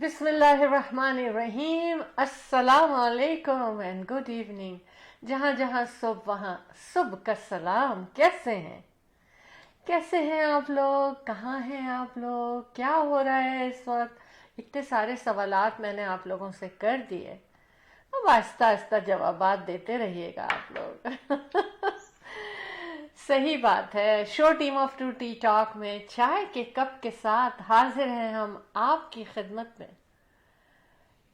بسم اللہ الرحمن الرحیم. السلام علیکم اینڈ گڈ ایوننگ. جہاں جہاں صبح وہاں صبح کا سلام. کیسے ہیں آپ لوگ؟ کہاں ہیں آپ لوگ؟ کیا ہو رہا ہے اس وقت؟ اتنے سارے سوالات میں نے آپ لوگوں سے کر دیے. اب آہستہ آہستہ جوابات دیتے رہیے گا آپ لوگ. صحیح بات ہے. Show team of two T talk میں چائے کے کپ کے ساتھ حاضر ہیں ہم آپ کی خدمت میں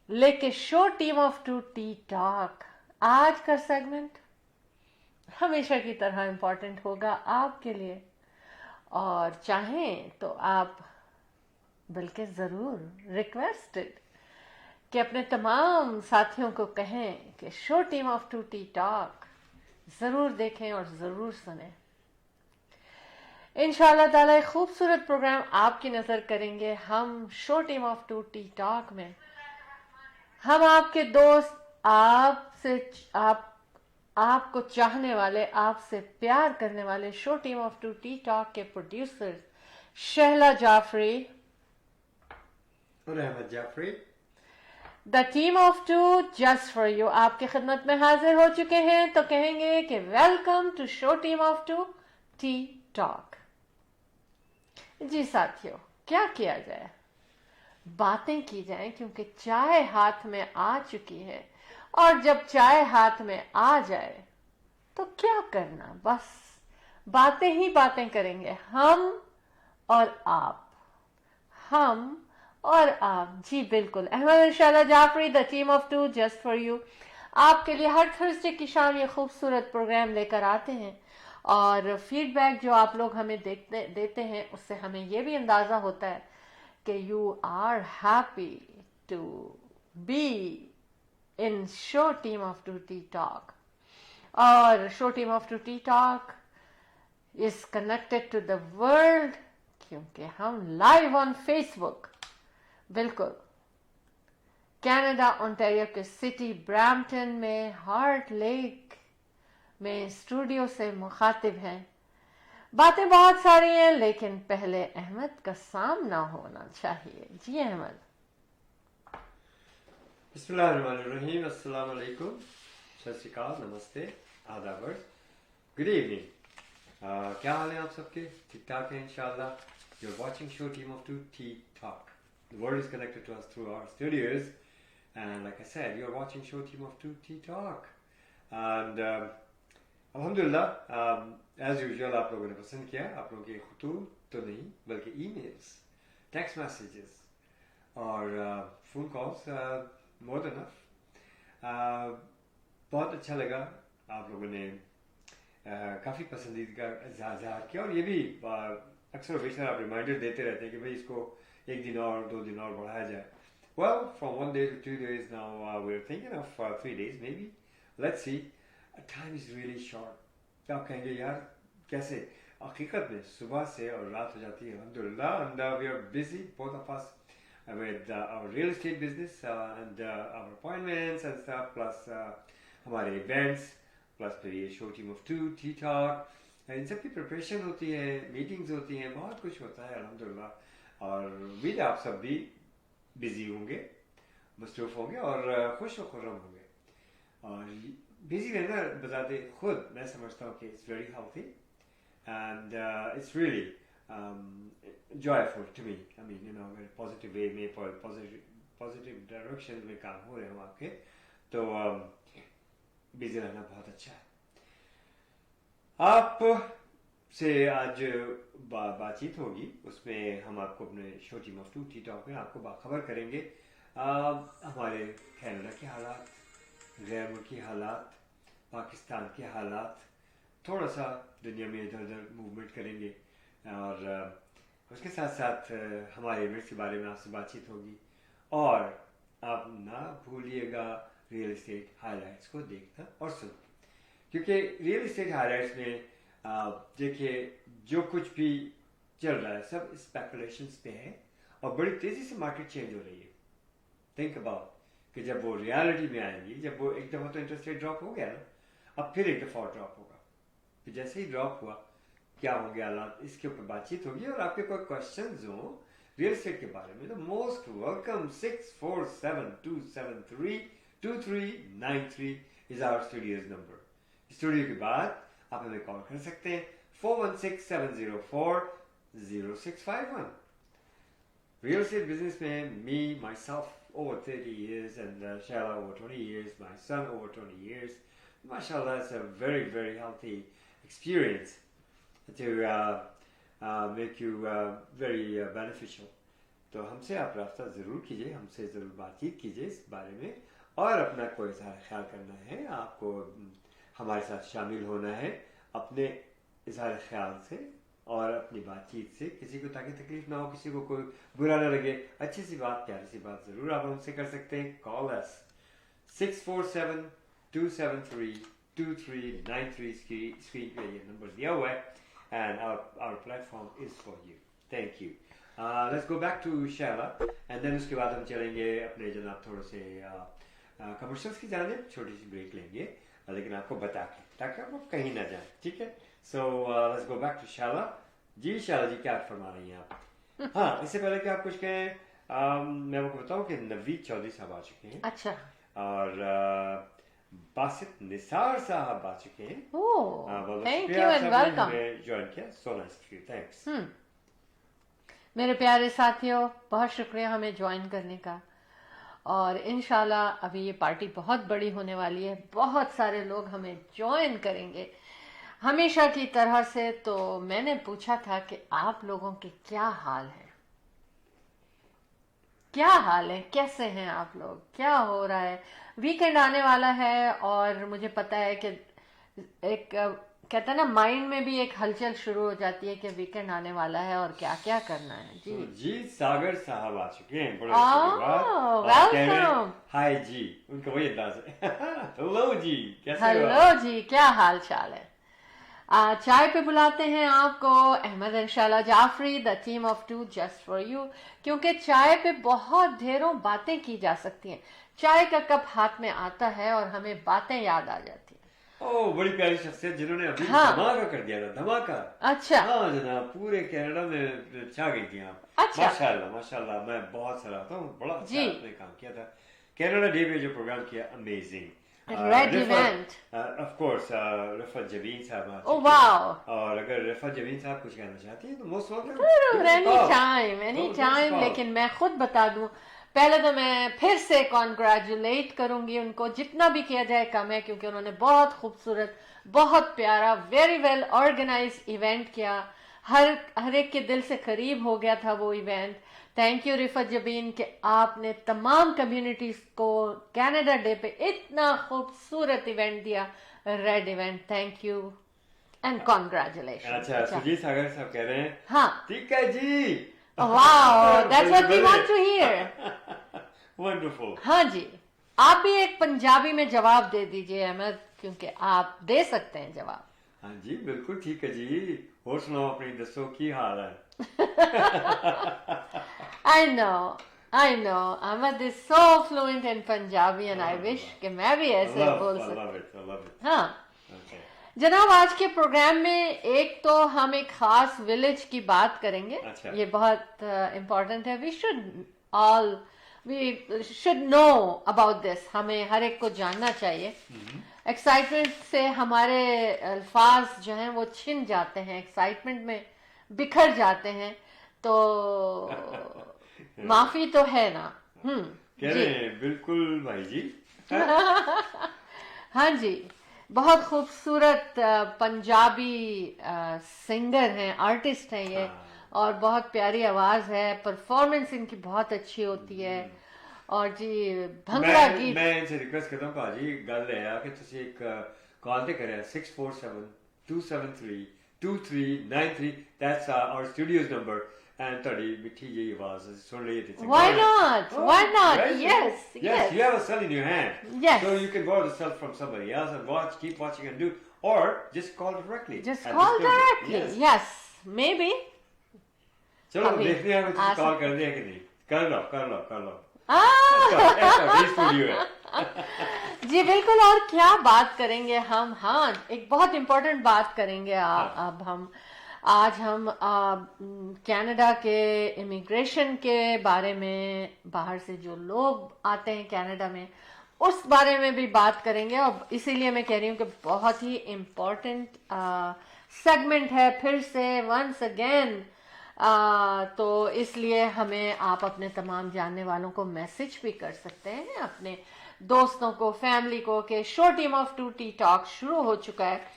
لے کے show team of two T talk. آج کا سیگمنٹ ہمیشہ کی طرح امپورٹنٹ ہوگا آپ کے لیے، اور چاہیں تو آپ بلکہ ضرور ریکویسٹڈ کہ اپنے تمام ساتھیوں کو کہیں کہ show team of two T talk ضرور دیکھیں اور ضرور سنیں. انشاءاللہ تعالی ایک خوبصورت پروگرام آپ کی نظر کریں گے. ہم show team of two T talk میں ہم آپ کے دوست، آپ کو چاہنے والے، آپ سے پیار کرنے والے show team of two T talk کے پروڈیوسر شہلا جعفری اور Ahmed Jafri, the team of two just for you آپ کی خدمت میں حاضر ہو چکے ہیں. تو کہیں گے کہ welcome to show team of two T talk. جی ساتھیو، کیا جائے؟ باتیں کی جائیں کیونکہ چائے ہاتھ میں آ چکی ہے، اور جب چائے ہاتھ میں آ جائے تو کیا کرنا، بس باتیں ہی باتیں کریں گے ہم اور آپ. ہم اور آپ، جی بالکل. Ahmed Shehla Jafri, the team of two just for you, آپ کے لیے ہر تھرسڈے کی شام یہ خوبصورت پروگرام لے کر آتے ہیں. اور فیڈ بیک جو آپ لوگ ہمیں دیتے ہیں، اس سے ہمیں یہ بھی اندازہ ہوتا ہے کہ you are happy to be in show team of two T talk. اور show team of two T talk is connected to the world کیونکہ ہم لائیو آن فیس بک، بالکل، کینیڈا اونٹاریو کے سٹی برامپٹن میں Heart Lake میں studio سے مخاطب ہیں. باتیں بہت ساری ہیں لیکن پہلے احمد کا سامنا ہونا چاہیے. جی احمد. بسم اللہ الرحمن الرحیم. السلام علیکم، ست شری اکال، نمستے، آداب، گڈ ایوننگ. کیا حال ہے آپ سب کے؟ ٹھیک ٹھاک ہے انشاءاللہ. You are watching show team of two T talk. The world is connected to us through our studios, and like I said, you are watching show team of 2T Talk. And alhamdulillah, as usual, آپ لوگوں نے پسند کیا. آپ لوگوں کے خطوط تو نہیں بلکہ ای میلز، ٹیکسٹ میسیجز اور فون کالز مور دین انف. بہت اچھا لگا. آپ لوگوں نے کافی پسندیدگی کا اظہار کیا، اور یہ بھی اکثر و بیشتر آپ ریمائنڈر دیتے رہتے ہیں کہ بھائی اس کو ایک دن اور 2 دن اور بڑھایا جائے. Well, from 1 day to 2 days now, we're thinking of 3 days maybe. Let's see. Time is really short. آپ کہیں گے یار کیسے؟ حقیقت میں صبح سے اور رات ہو جاتی ہے الحمدللہ. And we are busy, both of us, with our real estate business and our appointments and stuff, plus ہمارے events, plus پھر یہ show team of two T talk. ان سب کی پریپریشن ہوتی ہے، میٹنگز ہوتی ہیں، بہت کچھ ہوتا ہے الحمدللہ. اور امید آپ سب بھی بزی ہوں گے، مصروف ہوں گے اور خوش و خرم ہوں گے. اور بزی رہنا بذات خود میں سمجھتا ہوں کہ it's very healthy and it's really joyful to me. I mean you know very positive way میں، پازیٹیو ڈائریکشن میں کام ہو رہے ہوں آپ کے، تو بزی رہنا بہت اچھا ہے. آپ سے آج بات چیت ہوگی، اس میں ہم آپ کو اپنے show team of two T talk میں آپ کو باخبر کریں گے ہمارے کینیڈا کے حالات، غیر ملکی حالات، پاکستان کے حالات، تھوڑا سا دنیا میں ادھر ادھر موومنٹ کریں گے، اور اس کے ساتھ ساتھ ہمارے ایونٹس کے بارے میں آپ سے بات چیت ہوگی. اور آپ نہ بھولیے گا ریئل اسٹیٹ ہائی لائٹس کو دیکھنا اور سننا، کیونکہ ریئل اسٹیٹ ہائی لائٹس میں دیکھیے جو کچھ بھی چل رہا ہے سب اسپیکولیشنس پہ ہے، اور بڑی تیزی سے مارکیٹ چینج ہو رہی ہے. تھنک اباؤٹ کہ جب وہ ریالٹی میں آئیں گی، جب وہ ایک دفعہ تو انٹرسٹ ریٹ ڈراپ ہو گیا نا، اب پھر ایک دفعہ اور ڈراپ ہوگا. پھر جیسے ہی ڈراپ ہوا کیا ہوں گے حالات، اس کے اوپر بات چیت ہوگی. اور آپ کے کوئی کوشچنز ہوں रियल एस्टेट के बारे में, तो most welcome. 647-273-2393 is our studios number. Studio के बाद आप हमें कॉल कर सकते हैं 416-704-0651. Real estate business में me, myself, over 30 years and Shaila over 20 years, my son over 20 years. MashaAllah, it's a very, very healthy experience to make you very beneficial. तो हमसे आप रास्ता ज़रूर कीजिए, हमसे ज़रूर बातचीत कीजिए इस बारे में, और अपना कोई इज़हार ख्याल करना है, आपको हमारे साथ शामिल होना है अपने इज़हार ख्याल से और अपनी बातचीत से, किसी को ताकि तकलीफ ना हो, किसी को कोई बुरा ना लगे, अच्छी सी बात, प्यारी सी बात ज़रूर आप हमसे कर सकते हैं. कॉल अस 647-273-2393. स्क्रीन पे ये नंबर दिया हुआ है, and our platform is for you. Thank you. Let's go back to Shaila, and then उसके बाद हम चलेंगे अपने जनाब थोड़े से कमर्शियल्स की जाने, छोटी सी ब्रेक लेंगे, लेकिन आपको बता के ताकि आप कहीं ना जाए, ठीक है. So let's go back to Shaila. जी शाला जी, क्या फरमा रही हैं आप? हाँ, इससे पहले कि आप कुछ कहें, मैं आपको बताऊं कि नवीद चौधरी साहब आ चुके हैं. अच्छा. और बासित निसार साहब आ चुके हैं. Thank you and welcome. Join किया, so nice to you, thanks. मेरे प्यारे साथियों, बहुत शुक्रिया हमें ज्वाइन करने का, और इंशाल्लाह अभी ये पार्टी बहुत बड़ी होने वाली है, बहुत सारे लोग हमें ज्वाइन करेंगे हमेशा की तरह से. तो मैंने पूछा था कि आप लोगों के क्या हाल है, क्या हाल है, कैसे हैं आप लोग, क्या हो रहा है. वीकेंड आने वाला है और मुझे पता है कि एक कहते हैं ना, माइंड में भी एक हलचल शुरू हो जाती है कि वीकेंड आने वाला है और क्या क्या करना है. जी जी, सागर साहब आ चुके हैं, बड़े वेलकम. हाय जी, उनका वही अंदाज है. हेलो जी, कैसे हो? हेलो जी, क्या हाल चाल है. चाय पे बुलाते हैं आपको Ahmed and Shehla Jafri, the team of two just for you, क्योंकि चाय पे बहुत ढेरों बातें की जा सकती हैं. चाय का कप हाथ में आता है और हमें बातें याद आ जाती हैं. ओह, बड़ी प्यारी शख्सियत जिन्होंने अभी धमाका कर दिया था, धमाका. अच्छा. हाँ जनाब, पूरे कनाडा में छा गई थी आप. अच्छा. माशाल्लाह माशाल्लाह, मैं बहुत सराहता हूँ, बड़ा अच्छा आपने काम किया था. कनाडा डे पे जो प्रोग्राम किया, amazing. Red event, of course. Rifat Jabeen साहब. Oh wow. और अगर रिफत जबीन साहब कुछ कहना चाहती हैं तो मोस्ट वेलकम. Any time. लेकिन मैं खुद बता दूं, पहले तो मैं फिर से कॉन्ग्रेचुलेट करूंगी उनको, जितना भी किया जाए कम है, क्योंकि उन्होंने बहुत खूबसूरत, बहुत प्यारा, वेरी वेल ऑर्गेनाइज इवेंट किया. हर एक के दिल से करीब हो गया था वो event. Thank you Rifat Jabeen कि आपने तमाम कम्युनिटीज को कनाडा डे पे इतना खूबसूरत इवेंट दिया, red event. Thank you and congratulation. अच्छा, सुजीत सागर साहब कह रहे हैं, हाँ Tika ji. Wow, that's what we want to hear. Wonderful. हाँ जी, आप भी एक पंजाबी में जवाब दे दीजिए अहमद, क्योंकि आप दे सकते हैं जवाब. हाँ जी, बिल्कुल ठीक है जी. और सुनाओ अपनी, दसो की हाल है. I know Ahmed is so fluent in Punjabi and I wish कि मैं भी ऐसे बोल सकती. हाँ जनाब, आज के प्रोग्राम में एक तो हम एक खास विलेज की बात करेंगे. अच्छा. ये बहुत इम्पोर्टेंट है. We should know about this. हमें हर एक को जानना चाहिए. एक्साइटमेंट से हमारे अल्फाज जो हैं वो छिन जाते हैं, एक्साइटमेंट में बिखर जाते हैं, तो माफी तो है ना. कह रहे हैं बिल्कुल भाई जी. हाँ जी, बहुत खूबसूरत पंजाबी सिंगर हैं, आर्टिस्ट हैं ये. और बहुत प्यारी आवाज है, परफॉर्मेंस इनकी बहुत अच्छी होती है. और जी भंगड़ा गीत. मैं इनसे रिक्वेस्ट करता हूँ भाजी, गल है कि तुसी एक कॉल ते करें 647-273-2393. That's our studio's number. And ਤੁਹਾਡੀ ਮਿੱਠੀ ਜਿਹੀ ਆਵਾਜ਼ ਸੁਣ ਲਈ ਤੇ Why not? Why not? Right? Yes. Yes, you have a cell in your hand. Yes. So you can borrow the cell from somebody else and keep watching and do, or just call directly. Just at call this number. directly. Yes. Maybe. चलो अभी देखते हैं कुछ आसान- call कर दिया कि नहीं. कर लो. Ah! स्टूडियो है. जी बिल्कुल. और क्या बात करेंगे हम? हाँ, एक बहुत इम्पोर्टेंट बात करेंगे अब हम. आज हम कनाडा के इमिग्रेशन के बारे में, बाहर से जो लोग आते हैं कनाडा में, उस बारे में भी बात करेंगे। और इसीलिए मैं कह रही हूँ कि बहुत ही इम्पोर्टेंट सेगमेंट है फिर से वंस अगेन। तो इसलिए हमें आप अपने तमाम जानने वालों को मैसेज भी कर सकते हैं, अपने दोस्तों को, फैमिली को, कि show team of two T talk शुरू हो चुका है।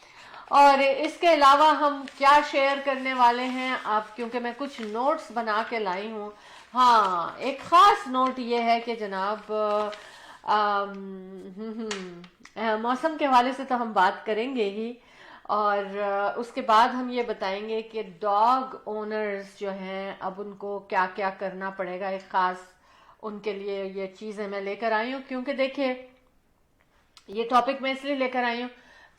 और इसके अलावा हम क्या शेयर करने वाले हैं आप, क्योंकि मैं कुछ नोट्स बना के लाई हूँ। हाँ, एक ख़ास नोट ये है कि जनाब मौसम के हवाले से तो हम बात करेंगे ही, और उसके बाद हम ये बताएंगे कि डॉग ओनर्स जो हैं अब उनको क्या क्या करना पड़ेगा। एक ख़ास उनके लिए ये चीज़ें मैं लेकर आई हूँ, क्योंकि देखिए ये टॉपिक मैं इसलिए लेकर आई हूँ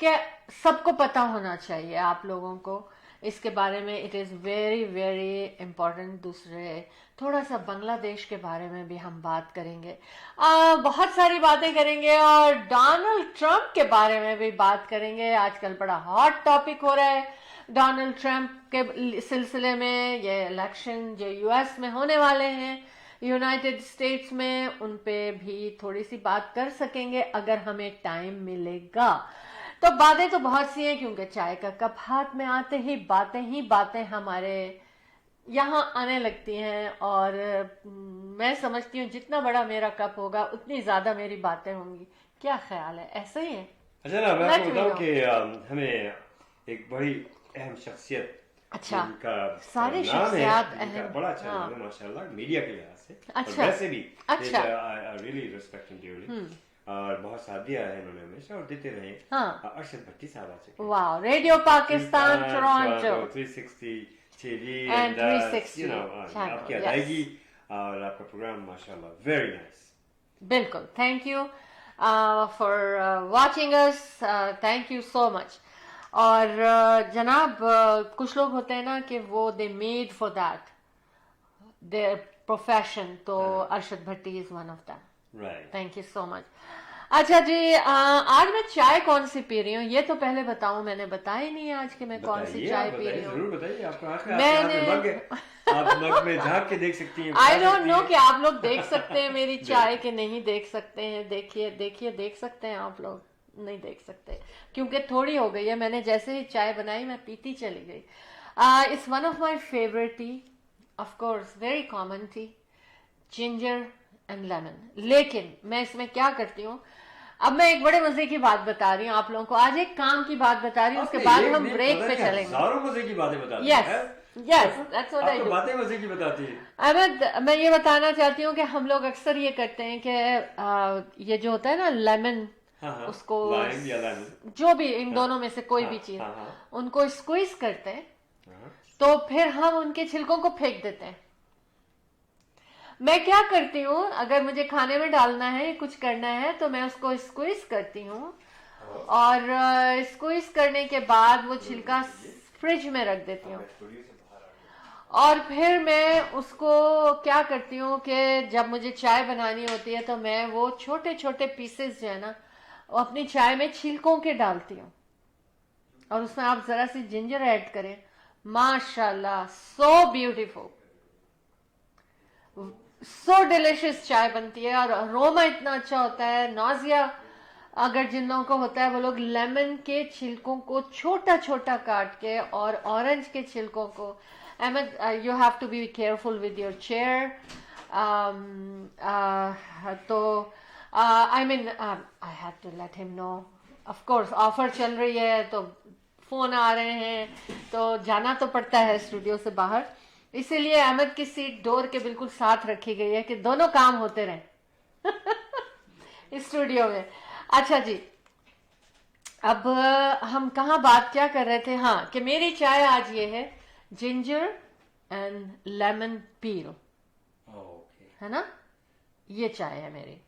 कि सबको पता होना चाहिए आप लोगों को इसके बारे में। It is very very important. दूसरे थोड़ा सा बांग्लादेश के बारे में भी हम बात करेंगे, बहुत सारी बातें करेंगे, और डोनाल्ड ट्रंप के बारे में भी बात करेंगे। आजकल बड़ा हॉट टॉपिक हो रहा है डोनाल्ड ट्रंप के सिलसिले में। ये इलेक्शन जो यूएस में होने वाले हैं, यूनाइटेड स्टेट्स में, उन पे भी थोड़ी सी बात कर सकेंगे अगर हमें टाइम मिलेगा। तो बातें तो बहुत सी हैं, क्योंकि चाय का कप हाथ में आते ही बातें हमारे यहाँ आने लगती हैं। और मैं समझती हूँ जितना बड़ा मेरा कप होगा उतनी ज्यादा मेरी बातें होंगी। क्या ख्याल है, ऐसा ही है? अच्छा ना, मैं आपको बताऊं कि हमें एक बड़ी अहम शख्सियत, अच्छा, जिनका सारे नाम है, शख्सियात जिनका अहम, बड़ा अच्छा हाँ, नाम है माशाल्लाह, मीडिया के लिहाज से, अच्छा, और वैसे भी अच्छा, रियली रिस्पेक्ट ड्यूली, और बहुत साथ दिया है इन्होंने हमेशा और देते रहे। हाँ, अरशद भट्टी साहब आ चुके हैं। वाह, radio Pakistan Toronto 360 TV and 360 आपकी अदायगी और आपका प्रोग्राम माशाल्लाह वेरी नाइस। बिल्कुल, thank you for watching us, thank you so much. और जनाब कुछ लोग होते हैं ना कि वो they made for that their profession, तो Arshad Bhatti is one of that. Right, thank you so much. अच्छा जी, आज मैं चाय कौन सी पी रही हूँ ये तो पहले बताऊं, मैंने बताया ही नहीं आज कि मैं कौन सी चाय पी रही हूँ। जरूर बताइए। आपको आंखें, मैंने आप मग में झांक के देख सकती हैं। आई डोंट नो कि आप लोग देख सकते हैं मेरी चाय कि नहीं देख सकते हैं। देखिए देखिए, देख सकते हैं आप लोग? नहीं देख सकते, क्योंकि थोड़ी हो गई है। मैंने जैसे ही चाय बनाई मैं पीती चली गई। It's one of my favourite T, of course very common T, ginger and lemon. लेकिन मैं इसमें क्या करती हूँ, अब मैं एक बड़े मजे की बात बता रही हूँ आप लोगों को। आज एक काम की बात बता रही हूँ, उसके बाद हम ब्रेक पे चलेंगे। हजारों मजे की बातें बताती यस हैं। यस, दैट्स व्हाट आई आपको डू। बातें मजे की बताती हैं। अहमद, मैं ये बताना चाहती हूँ कि हम लोग अक्सर ये करते हैं कि ये जो होता है ना लेमन, हाँ, उसको लाइम या लेमन, जो भी इन दोनों में से कोई भी चीज, उनको स्क्वीज करते हैं, तो फिर हम उनके छिलकों को फेंक देते हैं। मैं क्या करती हूँ, अगर मुझे खाने में डालना है, कुछ करना है, तो मैं उसको स्क्वीज करती हूँ, और स्क्वीज करने के बाद वो छिलका फ्रिज में रख देती हूँ। और फिर मैं उसको क्या करती हूँ कि जब मुझे चाय बनानी होती है तो मैं वो छोटे छोटे पीसेस जो है ना, वो अपनी चाय में छिलकों के डालती हूँ, और उसमें आप जरा सी जिंजर ऐड करें, माशाल्लाह, सो ब्यूटीफुल, सो डिलिशियस चाय बनती है। और अरोमा इतना अच्छा होता है। नाजिया अगर जिन लोगों को होता है, वो लोग लेमन के छिलकों को छोटा छोटा काट के, और ऑरेंज के छिलकों को, Ahmad you have to be careful with your chair. तो I mean I have to let him know, of course offer चल रही है तो फोन आ रहे हैं, तो जाना तो पड़ता है स्टूडियो से बाहर, इसीलिए अहमद की सीट डोर के बिल्कुल साथ रखी गई है कि दोनों काम होते रहे स्टूडियो में। अच्छा जी, अब हम कहाँ बात क्या कर रहे थे? हाँ, कि मेरी चाय आज ये है जिंजर एंड लेमन पील, है ना, ये चाय है मेरी।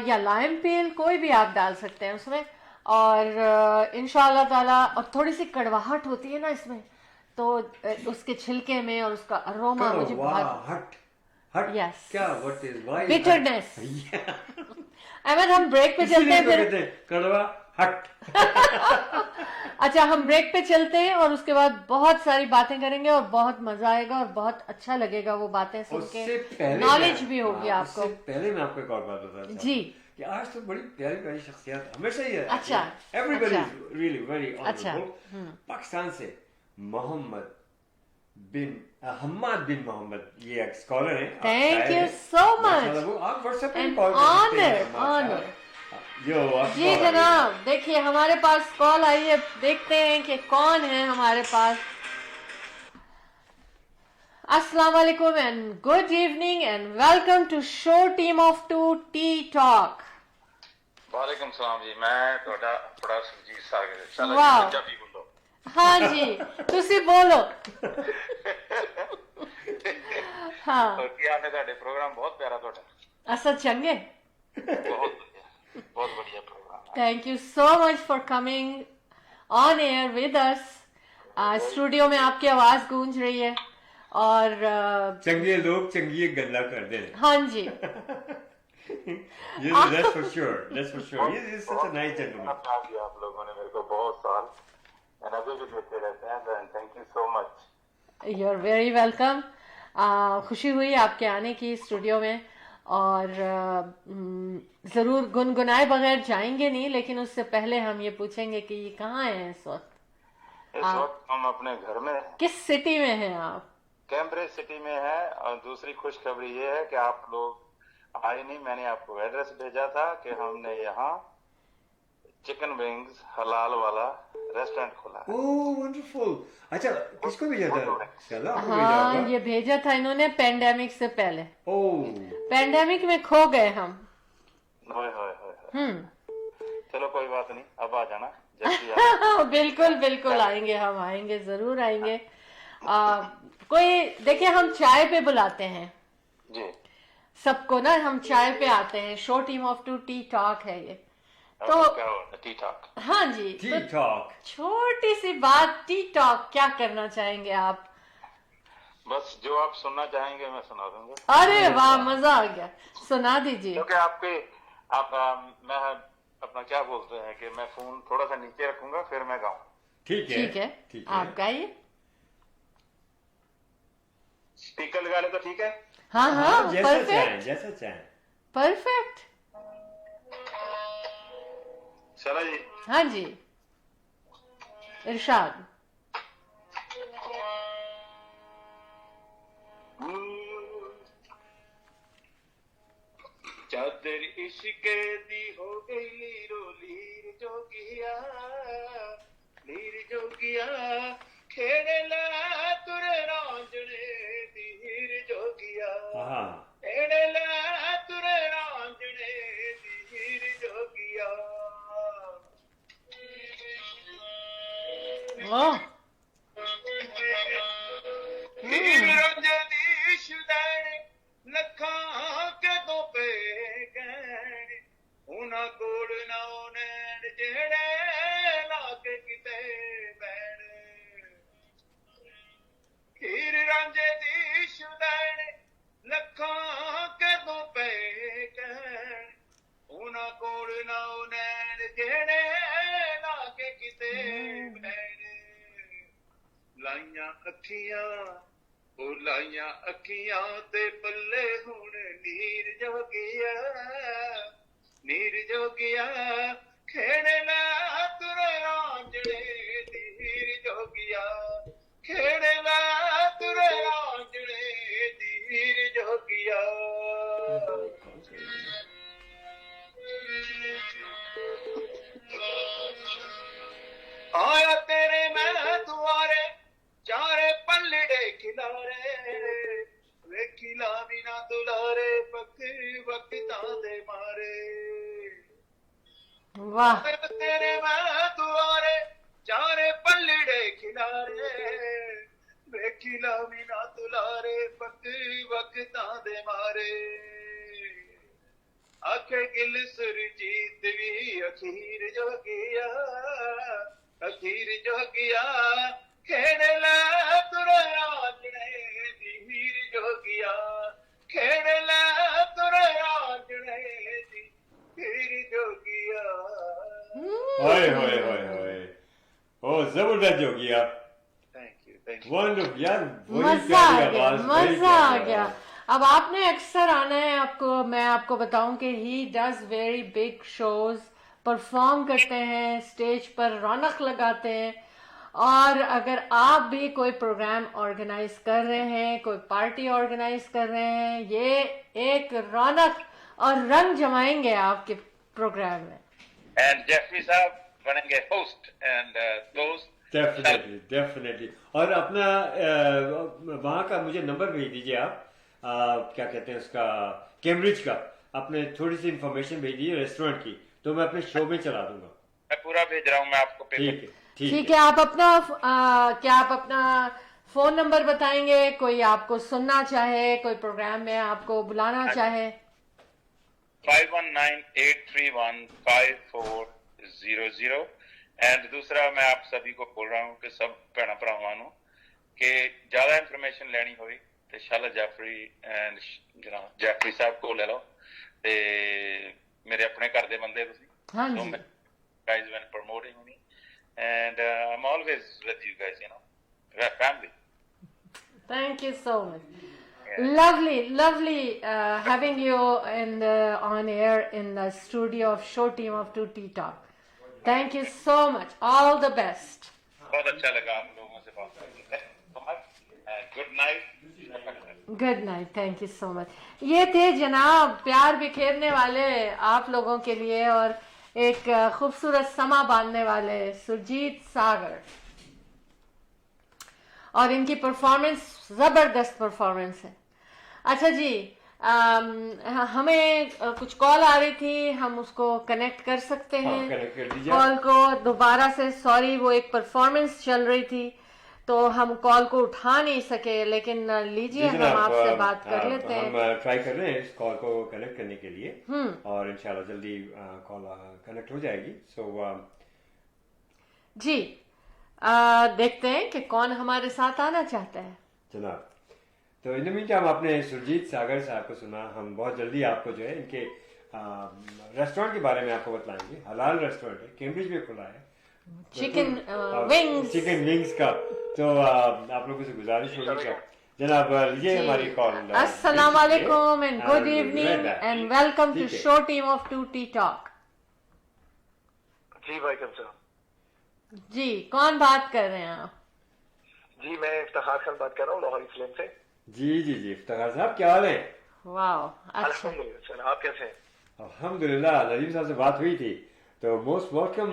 या लाइम पील, कोई भी आप डाल सकते हैं उसमें, और इंशाल्लाह ताला, और थोड़ी सी कड़वाहट होती है ना इसमें, तो उसके छिलके में, और उसका अरोमा मुझे बहुत, यस, क्या what is why bitterness. Ahmed, हम ब्रेक पे चलते हैं फिर। कड़वा हट। अच्छा, हम ब्रेक पे चलते हैं और उसके बाद बहुत सारी बातें करेंगे और बहुत मजा आएगा और बहुत अच्छा लगेगा वो बातें सुन के, उससे पहले नॉलेज भी होगी हाँ, आपको। उससे पहले मैं आपको एक और बात बताना चाहता जी। हूँ कि आज तो बड़ी प्यारी प्यारी शख्सियत हमेशा ही है। अच्छा, एवरीबॉडी अच्छा। इज रियली वेरी अच्छा, ऑनरेबल। पाकिस्तान से मोहम्मद हम्माद बिन मोहम्मद, ये एक स्कॉलर है। Thank you so much. वो आप व्हाट्सएप पे एन कॉल कर सकते हैं। Honour, honour. यो जी जनाब, देखिए हमारे पास कॉल आई है, देखते हैं कि कौन है हमारे पास। अस्सलाम वालेकुम and good evening and welcome to show team of two T talk. वालेकुम सलाम जी, मैं ਤੁਹਾਡਾ ਬੜਾ ਸੁਰਜੀਤ ਸਾਗਰ। ਚਲੋ ਵਾਹ। ਪੰਜਾਬੀ ਬੋਲੋ। हाँ जी, तुसी बोलो। हाँ, और ਕੀ ਹਾਲ ਨੇ ਤੁਹਾਡੇ? ਪ੍ਰੋਗਰਾਮ ਬਹੁਤ ਪਿਆਰਾ ਤੁਹਾਡਾ, असद चंगे। ਬਹੁਤ ਵਧੀਆ, ਬਹੁਤ ਵਧੀਆ ਪ੍ਰੋਗਰਾਮ ਹੈ। Thank you so much for coming on air with us. Studio में आपकी आवाज गूंज रही है और चंगे लोग चंगी गल्ला करते हैं। हाँ जी। That's for sure. That's for sure. He is such a nice gentleman. प्यार दिया आप लोगों ने मेरे को बहुत साल, and अभी भी देते रहते हैं, and thank you so much. You are very welcome. खुशी हुई आपके आने की स्टूडियो में और ज़रूर गुनगुनाए बगैर जाएंगे नहीं, लेकिन उससे पहले हम ये पूछेंगे कि ये कहाँ हैं इस वक्त, इस वक्त हम अपने घर में हैं, किस सिटी में हैं आप? कैम्ब्रिज सिटी में है। और दूसरी खुशखबरी ये है कि आप लोग आए नहीं, मैंने आपको एड्रेस भेजा था कि हमने यहाँ चिकन विंग्स हलाल वाला रेस्टोरेंट खोला है। Oh, wonderful. अच्छा, किसको भेजा था? चला आपको भेजा हाँ, होगा। ये भेजा था इन्होंने पेंडेमिक से पहले। Oh, पेंडेमिक में खो गए हम। होय होय होय। चलो कोई बात नहीं, अब आ जाना जल्दी आ। बिल्कुल बिल्कुल आएंगे, हम आएंगे, जरूर आएंगे। कोई देखिए, हम चाय पे बुलाते हैं जी। सबको ना, हम चाय पे आते हैं। Show team of two T talk है ये तो। क्या हुआ? Tea talk. हाँ जी, tea तो talk. छोटी सी बात, टी टॉक क्या करना चाहेंगे आप? बस जो आप सुनना चाहेंगे मैं सुना दूंगा। अरे वाह, मजा आ गया, सुना दीजिए। क्योंकि मैं अपना क्या बोलते हैं कि मैं फोन थोड़ा सा नीचे रखूंगा, फिर मैं गाऊं। ठीक है, ठीक है, ठीक है। आप गाइए। स्पीकर लगा ले तो ठीक है। हाँ हाँ, जैसा परफेक्ट चाहें, जैसा चाहें। परफेक्ट। चलो जी। हाँ जी, इरशाद। चादर इश्क दी हो गई लीरो लीर जोगिया, लीर जोगिया खेड़े ला तुर रांझणे दी हीर जोगिया, हाँ, खेड़े ला तुर रांझणे दी हीर जोगिया। ओह, हीर रांझे दी शुदैन लखां के दो पे गहने, उना कोड़ ना नैन जेड़े लाके किते बैण। हीर रांझे दी शुदैन लखां के दो पे गहने, उना कोड़ ना नैन जेड़े लाके किते बैण। लाइयां अखियां ओ लाइयां अखियां ते पल्ले हुण नीर जोगिया, नीर जोगिया खेड़े ला तुर रांझणे दी हीर जोगिया, खेड़े ला तुर रांझणे दी हीर जोगिया। आया तेरे मैं दुआरे चारे पल्लड़े खिलारे, वे खिलावी ना दुलारे पक वक्तां दे मारे। वाह, आया तेरे मैं दुआरे चारे पल्लड़े खिलारे, वे खिलावी ना दुलारे पक वक्तां दे मारे। आखे गिल सुरजीत भी अखीर जोगिया, अखीर जोगिया खेड़े ला तुर रांझणे दी हीर जोगिया, खेड़े ला तुर रांझणे दी हीर जोगिया। ओए जबरदस्त हो गया. Thank you. वंडरफुल यार, बड़ी मजा आ प्यारी गया, आवाज, बड़ी मजा आ प्यारी गया. आवाज. अब आपने अक्सर आना है. आपको मैं आपको बताऊं कि he does very big shows, perform करते हैं स्टेज पर, रौनक लगाते हैं. और अगर आप भी कोई प्रोग्राम ऑर्गेनाइज कर रहे हैं, कोई पार्टी ऑर्गेनाइज कर रहे हैं, ये एक रौनक और रंग जमाएंगे आपके प्रोग्राम में. एंड जेफरी साहब बनेंगे होस्ट एंड दोस्त. Definitely definitely. और अपना वहाँ का मुझे नंबर भेज दीजिए आप. क्या कहते हैं उसका, कैम्ब्रिज का. आपने थोड़ी सी इंफॉर्मेशन भेज दीजिए रेस्टोरेंट की, तो मैं अपने शो में चला दूंगा. मैं पूरा भेज रहा हूँ मैं आपको ठीक पेपर. है ठीक है. आप अपना क्या आप अपना फोन नंबर बताएंगे? कोई आपको सुनना चाहे, कोई प्रोग्राम में आपको बुलाना चाहे. 5198315400. एंड दूसरा मैं आप सभी को बोल रहा हूँ कि सब भैन भरावां नूं कि ज्यादा इंफॉर्मेशन लेनी होई ते शाला जाफरी एंड जाफरी साहब को ले लो. ते मेरे अपने घर दे बंदे तुसी. हाँ जी. guys when promoting me and I'm always with you guys, you know, we're family. Thank you so much. Lovely having you on air in the studio of Show Team of 2T Talk. Thank you so much. All the best. बहुत अच्छा लगा आप लोगों से बात करके. Good night. Good night. Thank you so much. ये थे जनाब प्यार बिखेरने वाले आप लोगों के लिए और एक खूबसूरत समा बांधने वाले सुरजीत सागर. और इनकी परफॉर्मेंस जबरदस्त परफॉर्मेंस है. अच्छा जी, हमें कुछ कॉल आ रही थी, हम उसको कनेक्ट कर सकते हैं. कनेक्ट कर दीजिए. कॉल को दोबारा से, सॉरी वो एक परफॉर्मेंस चल रही थी तो हम कॉल को उठा नहीं सके, लेकिन लीजिए हम आपसे बात कर लेते हैं. हम ट्राई कर रहे हैं इस कॉल को कनेक्ट करने के लिए और इंशाल्लाह जल्दी कॉल कनेक्ट हो जाएगी. सो जी देखते हैं कि कौन हमारे साथ आना चाहता है. जनाब, तो इन द मीनटाइम आपने सुरजीत सागर साहब को सुना. हम बहुत जल्दी आपको जो है इनके रेस्टोरेंट के बारे में आपको बताएंगे. हलाल रेस्टोरेंट है, कैम्ब्रिज में खुला है. चिकन विंग्स का. तो आप लोगों से गुजारिश होगी क्या जनाब, लीजिए हमारी कॉल. अस्सलाम वालेकुम and good evening and welcome to show team of 2T talk. जी वालेकुम सर. जी कौन बात कर रहे हैं आप? जी मैं इफ्तिखार खान बात कर रहा हूँ लाहौरी फिल्म से. जी इफ्तिखार साहब क्या हाल है? वाह अच्छा. अल्हम्दुलिल्लाह सर, आप कैसे हैं? अल्हम्दुलिल्लाह. नदीम साहब से बात हुई थी. तो most welcome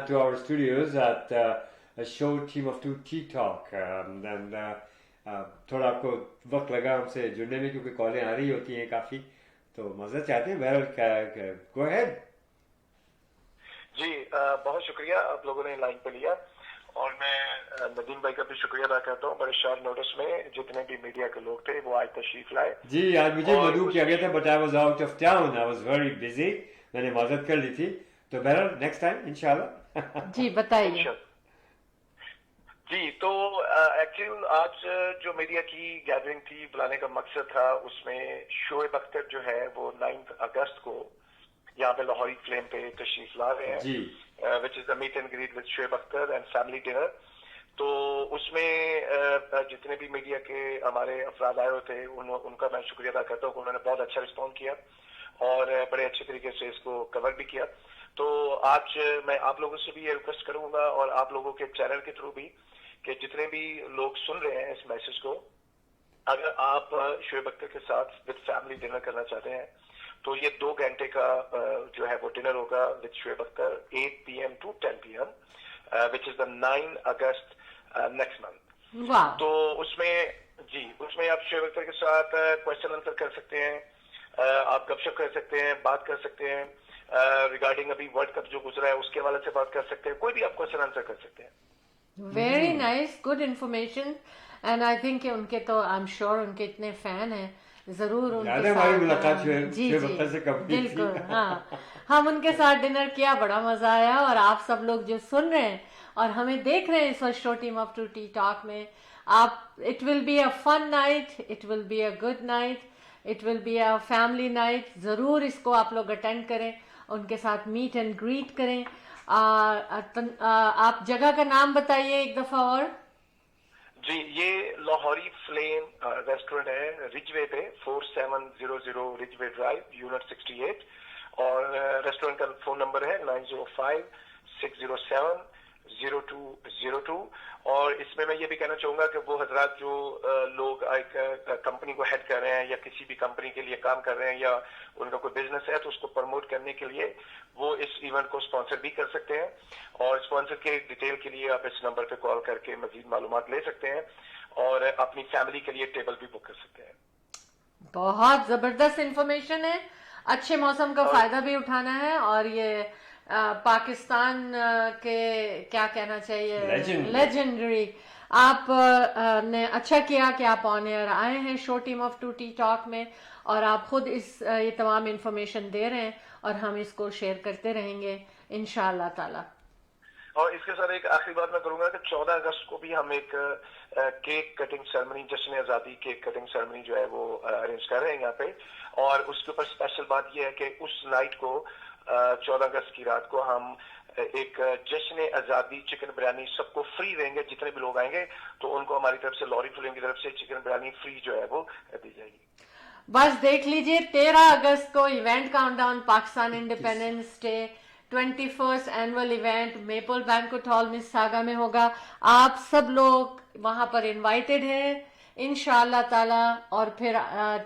to our studios at show team of 2T talk. And थोड़ा आपको वक्त लगा हमसे जुड़ने में क्योंकि कॉलें आ रही होती हैं काफी, तो मजा चाहते हैं. बहरहाल गो अहेड. जी बहुत शुक्रिया आप लोगों ने लाइन पे लिया और मैं नदीम भाई का भी शुक्रिया अदा करता हूँ. बड़े शॉर्ट नोटिस में जितने भी मीडिया के लोग थे वो आज तशरीफ लाए. जी आज मुझे मदऊ किया गया था but I was out of town. I was very busy. मैंने माजरत कर ली थी. तो बहरहाल नेक्स्ट टाइम इंशाल्लाह. जी बताइए. जी तो एक्चुअली आज जो मीडिया की गैदरिंग थी, बुलाने का मकसद था, उसमें शोएब अख्तर जो है वो 9 अगस्त को यहाँ पे लाहौरी फ्लेम पे तशरीफ ला रहे हैं, which is the meet and greet with Shoaib Akhtar and family dinner. तो उसमें जितने भी मीडिया के हमारे अफराद आए हुए थे उनका मैं शुक्रिया अदा करता हूँ. उन्होंने बहुत अच्छा रिस्पॉन्ड किया और बड़े अच्छे तरीके से इसको कवर भी किया. तो आज मैं आप लोगों से भी ये रिक्वेस्ट करूंगा और आप लोगों के चैनल के थ्रू भी कि जितने भी लोग सुन रहे हैं इस मैसेज को, अगर आप शोएब अख्तर के साथ विद फैमिली डिनर करना चाहते हैं तो ये 2 घंटे का जो है वो डिनर होगा with Shoaib Akhtar 8 PM to 10 PM which is the 9 August next month. तो उसमें आप शोएब अख्तर के साथ क्वेश्चन आंसर कर सकते हैं, आप गपशप कर सकते हैं, बात कर सकते हैं रिगार्डिंग अभी वर्ल्ड कप जो गुजरा है उसके हवाले से बात कर सकते हैं. कोई भी आप क्वेश्चन आंसर कर सकते हैं. Very nice, good information. And I think उनके तो आई एम श्योर उनके इतने फैन हैं, जरूर उनके साथ जी बिल्कुल. हाँ हम उनके साथ डिनर किया, बड़ा मजा आया. और आप सब लोग जो सुन रहे हैं और हमें देख रहे हैं इस वक्त show team of 2T talk में, आप it will be a fun night, it will be a good night, it will be a family night. जरूर इसको आप लोग अटेंड करें, उनके साथ मीट एंड ग्रीट करें. आप जगह का नाम बताइए एक दफा और। जी, ये लाहौरी फ्लेम रेस्टोरेंट है, रिजवे पे 4700 रिजवे ड्राइव, यूनिट 68, और रेस्टोरेंट का फोन नंबर है 9056070202। और इसमें मैं ये भी कहना चाहूंगा कि वो हजरात जो लोग एक कंपनी को हेड कर रहे हैं या किसी भी कंपनी के लिए काम कर रहे हैं या उनका कोई बिजनेस है, तो उसको प्रमोट करने के लिए वो इस इवेंट को स्पॉन्सर भी कर सकते हैं। और स्पॉन्सर के डिटेल के लिए आप इस नंबर पे कॉल करके मजीद मालूमात ले सकते हैं और अपनी फैमिली के लिए टेबल भी बुक कर सकते हैं। बहुत जबरदस्त इंफॉर्मेशन है, अच्छे मौसम का फायदा भी उठाना है, और ये पाकिस्तान के क्या कहना चाहिए, लेजेंडरी। आप ने अच्छा किया कि आप ऑन एयर आए हैं show team of two T talk में, और आप खुद ये तमाम इंफॉर्मेशन दे रहे हैं, और हम इसको शेयर करते रहेंगे इंशाअल्लाह ताला। और इसके साथ एक आखिरी बात मैं करूंगा कि 14 अगस्त को भी हम एक केक कटिंग सेरेमनी, जश्न आज़ादी केक कटिंग सेरेमनी जो है वो अरेंज कर रहे हैं यहाँ पे। और उसके ऊपर स्पेशल बात यह है कि उस नाइट को 14 अगस्त की रात को हम एक जश्न आज़ादी चिकन बिरयानी सबको फ्री देंगे, जितने भी लोग आएंगे तो उनको हमारी तरफ से, लॉरी फिल्म की तरफ से चिकन बिरयानी फ्री जो है वो दी जाएगी। बस देख लीजिए, 13 अगस्त को event countdown Pakistan independence Day 21st annual event Maple banquet hall Mississauga में होगा। आप सब लोग वहां पर इनवाइटेड हैं इंशाअल्लाह ताला। और फिर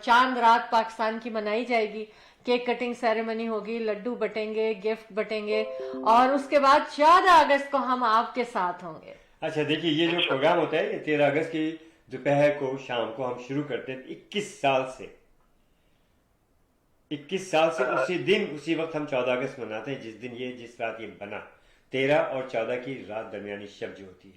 चांद रात पाकिस्तान की मनाई जाएगी, केक कटिंग सेरेमनी होगी, लड्डू बटेंगे, गिफ्ट बटेंगे, और उसके बाद 14 अगस्त को हम आपके साथ होंगे। अच्छा देखिए, ये जो प्रोग्राम होता है ये 13 अगस्त की दोपहर को, शाम को हम शुरू करते हैं 21 साल से उसी दिन उसी वक्त हम 14 अगस्त मनाते हैं, जिस रात ये बना। 13 और 14 की रात दरमियानी शब जो होती है,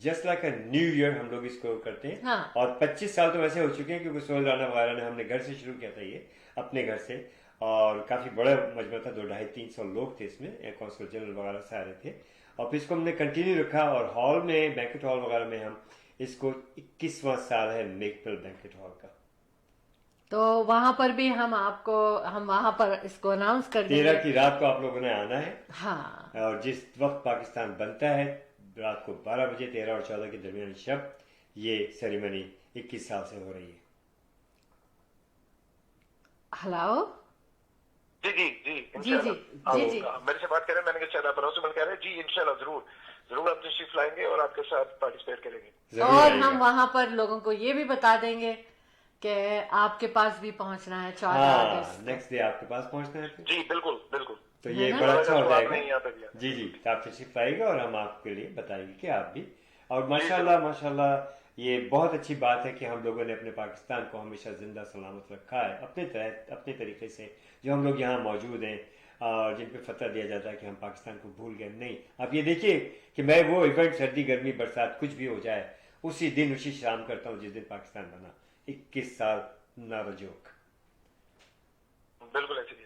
just like a new year हम लोग इसको करते हैं। हाँ। और 25 साल तो वैसे हो चुके हैं, क्योंकि सोहेल राना वगैरह ने हमने घर से शुरू किया था, ये अपने घर से, और काफी बड़ा मजमा था, 200-300 लोग थे इसमें, कौंसल जनरल वगैरह से आ रहे थे। और फिर इसको हमने कंटिन्यू रखा, और हॉल में, बैंक्वेट हॉल वगैरह में हम इसको 21वां साल है मेपल बैंक्वेट हॉल का। तो वहां पर भी हम वहां पर इसको अनाउंस कर देंगे। 13 की रात को आप लोगों ने आना है। हाँ। और जिस वक्त पाकिस्तान बनता है, रात को 12 बजे 13 और 14 के दरमियान शब, ये सेरेमनी 21 साल से हो रही है। हेलो जी जी जी जी जी जी जी मेरे से बात कर रहे हैं, मैंने कहा शायद आप भरोसेमंद कह रहे हैं। जी इंशाल्लाह जरूर आप तशरीफ लाएंगे और आपके साथ पार्टिसिपेट करेंगे। और हम वहां पर लोगों को ये भी बता देंगे कि आपके पास भी पहुंचना है 14 अगस्त। नेक्स्ट डे आपके पास पहुंचना है। जी बिल्कुल बिल्कुल। तो ये बड़ा अच्छा हो जाएगा। जी जी जी, तो आप तशरीफ लाएगा और हम आपके लिए बताएंगे कि आप भी। और माशाल्लाह ये बहुत अच्छी बात है कि हम लोगों ने अपने पाकिस्तान को हमेशा जिंदा सलामत रखा है अपने तरीके से, जो हम लोग यहाँ मौजूद हैं और जिन पे फतवा दिया जाता है कि हम पाकिस्तान को भूल गए। नहीं, आप ये देखिए कि मैं वो इवेंट, सर्दी गर्मी बरसात कुछ भी हो जाए, उसी दिन उसी शाम करता हूँ जिस दिन पाकिस्तान बना। 21 साल, नॉट अ जोक। बिल्कुल ऐसे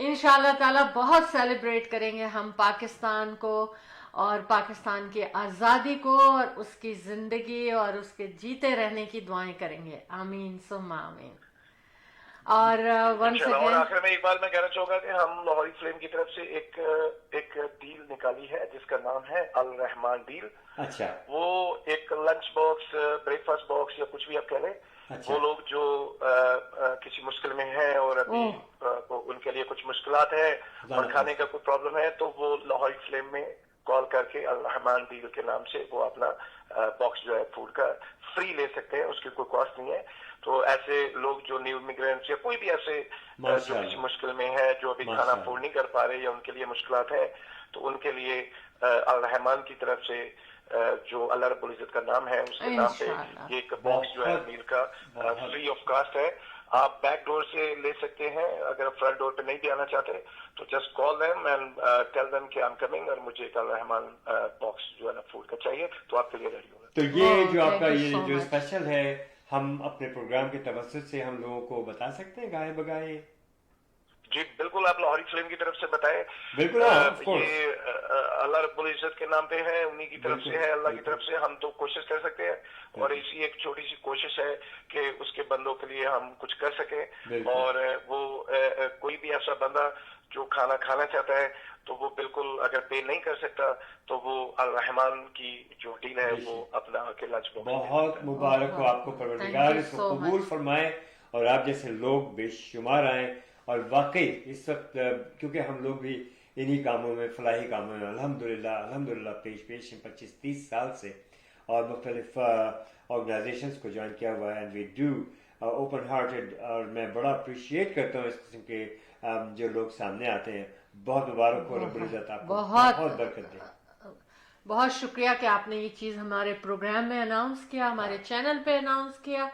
इंशाअल्लाह ताला बहुत सेलिब्रेट करेंगे हम पाकिस्तान को और पाकिस्तान की आज़ादी को और उसकी जिंदगी और उसके जीते रहने की दुआएं करेंगे। आमीन सुम्मा आमीन। और वंस अगेन आखिर में एक बात मैं कहना चाहूंगा कि हम लाहौरी फ्लेम की तरफ से एक डील निकाली है जिसका नाम है अल रहमान डील। अच्छा। वो एक लंच बॉक्स, ब्रेकफास्ट बॉक्स या कुछ भी आप कह लें। अच्छा। वो लोग जो किसी मुश्किल में हैं और अभी उनके लिए कुछ मुश्किलात है और खाने का कोई प्रॉब्लम है, तो वो लाहौरी फ्लेम में कॉल करके अल रहमान डील के नाम से वो अपना बॉक्स जो है फूड का फ्री ले सकते हैं, उसकी कोई कॉस्ट नहीं है। तो ऐसे लोग जो न्यू इमिग्रेंट्स या कोई भी ऐसे जो किसी मुश्किल में है, जो अभी खाना अफोर्ड नहीं कर पा रहे या उनके लिए मुश्किलात है, तो उनके लिए अल रहमान की तरफ से जो अल्लाह रब्बुल इज्जत का नाम है उसके नाम पे एक बॉक्स जो है मील का फ्री ऑफ कॉस्ट है। आप बैक डोर से ले सकते हैं, अगर फ्रंट डोर पे नहीं भी आना चाहते तो just call them and tell them कि आई एम कमिंग और मुझे एक अल रहमान बॉक्स जो है ना फूड का चाहिए, तो आपके लिए रेडी होगा। तो ये जो आपका ये जो स्पेशल है, हम अपने प्रोग्राम के तवज्जुह से हम लोगों को बता सकते हैं गाए बगाए? जी बिल्कुल, आप लाहौरी फिल्म की तरफ से बताएं। बिल्कुल, हाँ, of course. ये अल्लाह रब्बुल इज्जत के नाम पे है, उन्हीं की तरफ से है, अल्लाह की तरफ से। हम तो कोशिश कर सकते हैं और इसी एक छोटी सी कोशिश है कि उसके बंदों के लिए हम कुछ कर सकें। और वो कोई भी ऐसा बंदा जो खाना खाना चाहता है तो वो बिल्कुल अगर पे नहीं कर सकता तो वो अल रहमान की जो डील है वो अपना आके लंच बॉक्स। बहुत मुबारक हो आपको, परवरदिगार इसको कबूल फरमाए और आप जैसे लोग बेशुमार आए। और वाकई इस वक्त क्योंकि हम लोग भी इन्हीं कामों में, फलाही कामों में अल्हम्दुलिल्लाह पेश 25-30 साल से और मुख्तलिफ ऑर्गेनाइजेशंस को ज्वाइन किया हुआ है। And we do open hearted, और मैं बड़ा अप्रिशिएट करता हूँ इस किस्म के जो लोग सामने आते हैं। बहुत मुबारक हो, रब्बुल इज्जत आपको बहुत बरकत दे। बहुत शुक्रिया कि आपने ये चीज़ हमारे प्रोग्राम में अनाउंस किया, हमारे चैनल पे अनाउंस किया,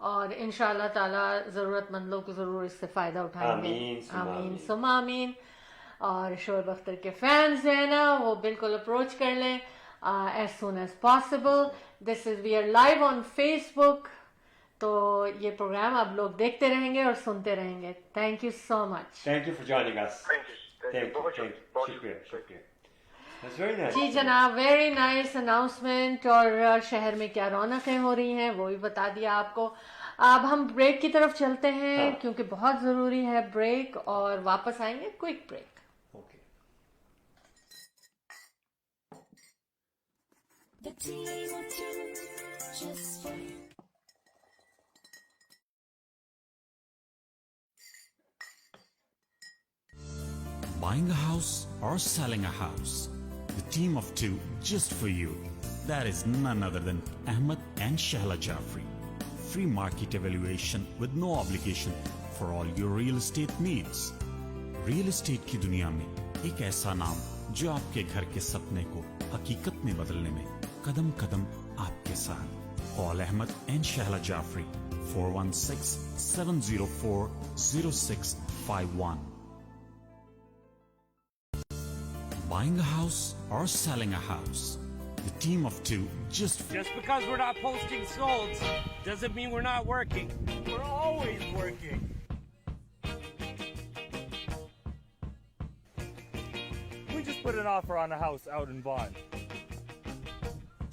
और इंशाअल्लाह ताला ज़रूरतमंद लोग ज़रूर इससे फ़ायदा उठाएंगे। आमीन सुम्मा आमीन। और शोएब अख्तर के फैंस जो है ना वो बिल्कुल अप्रोच कर लें as soon as possible. This is we are live on Facebook, तो ये प्रोग्राम आप लोग देखते रहेंगे और सुनते रहेंगे। Thank you so much. Thank you for joining us. Thank you, शुक्रिया। That's very nice. जी जनाब, वेरी नाइस अनाउंसमेंट। और शहर में क्या रौनकें हो रही हैं वो भी बता दिया आपको। अब हम ब्रेक की तरफ चलते हैं, हाँ। क्योंकि बहुत ज़रूरी है ब्रेक, और वापस आएंगे quick break. Okay. The team of two, just for you. Buying a house or selling a house, the team of two just for you. That is none other than Ahmed and Shahla Jafri. Free market evaluation with no obligation for all your real estate needs. Real estate की दुनिया में एक ऐसा नाम जो आपके घर के सपने को हकीकत में बदलने में कदम कदम आपके साथ। Call Ahmed and Shahla Jafri 416-704-0651. Buying a house or selling a house, the team of two just because we're not posting solds doesn't mean we're not working. We're always working. We just put an offer on a house out in Vaughan.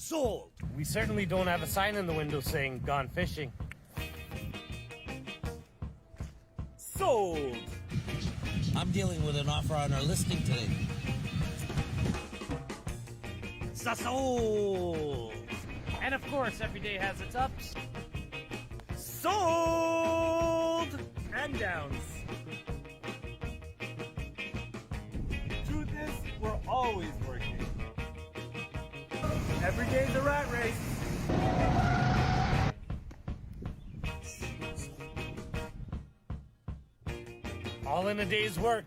Sold. We certainly don't have a sign in the window saying gone fishing. Sold. I'm dealing with an offer on our listing today. Sold. And of course, every day has its ups. Sold and downs. Truth is, we're always working. Every day's a rat race. All in a day's work.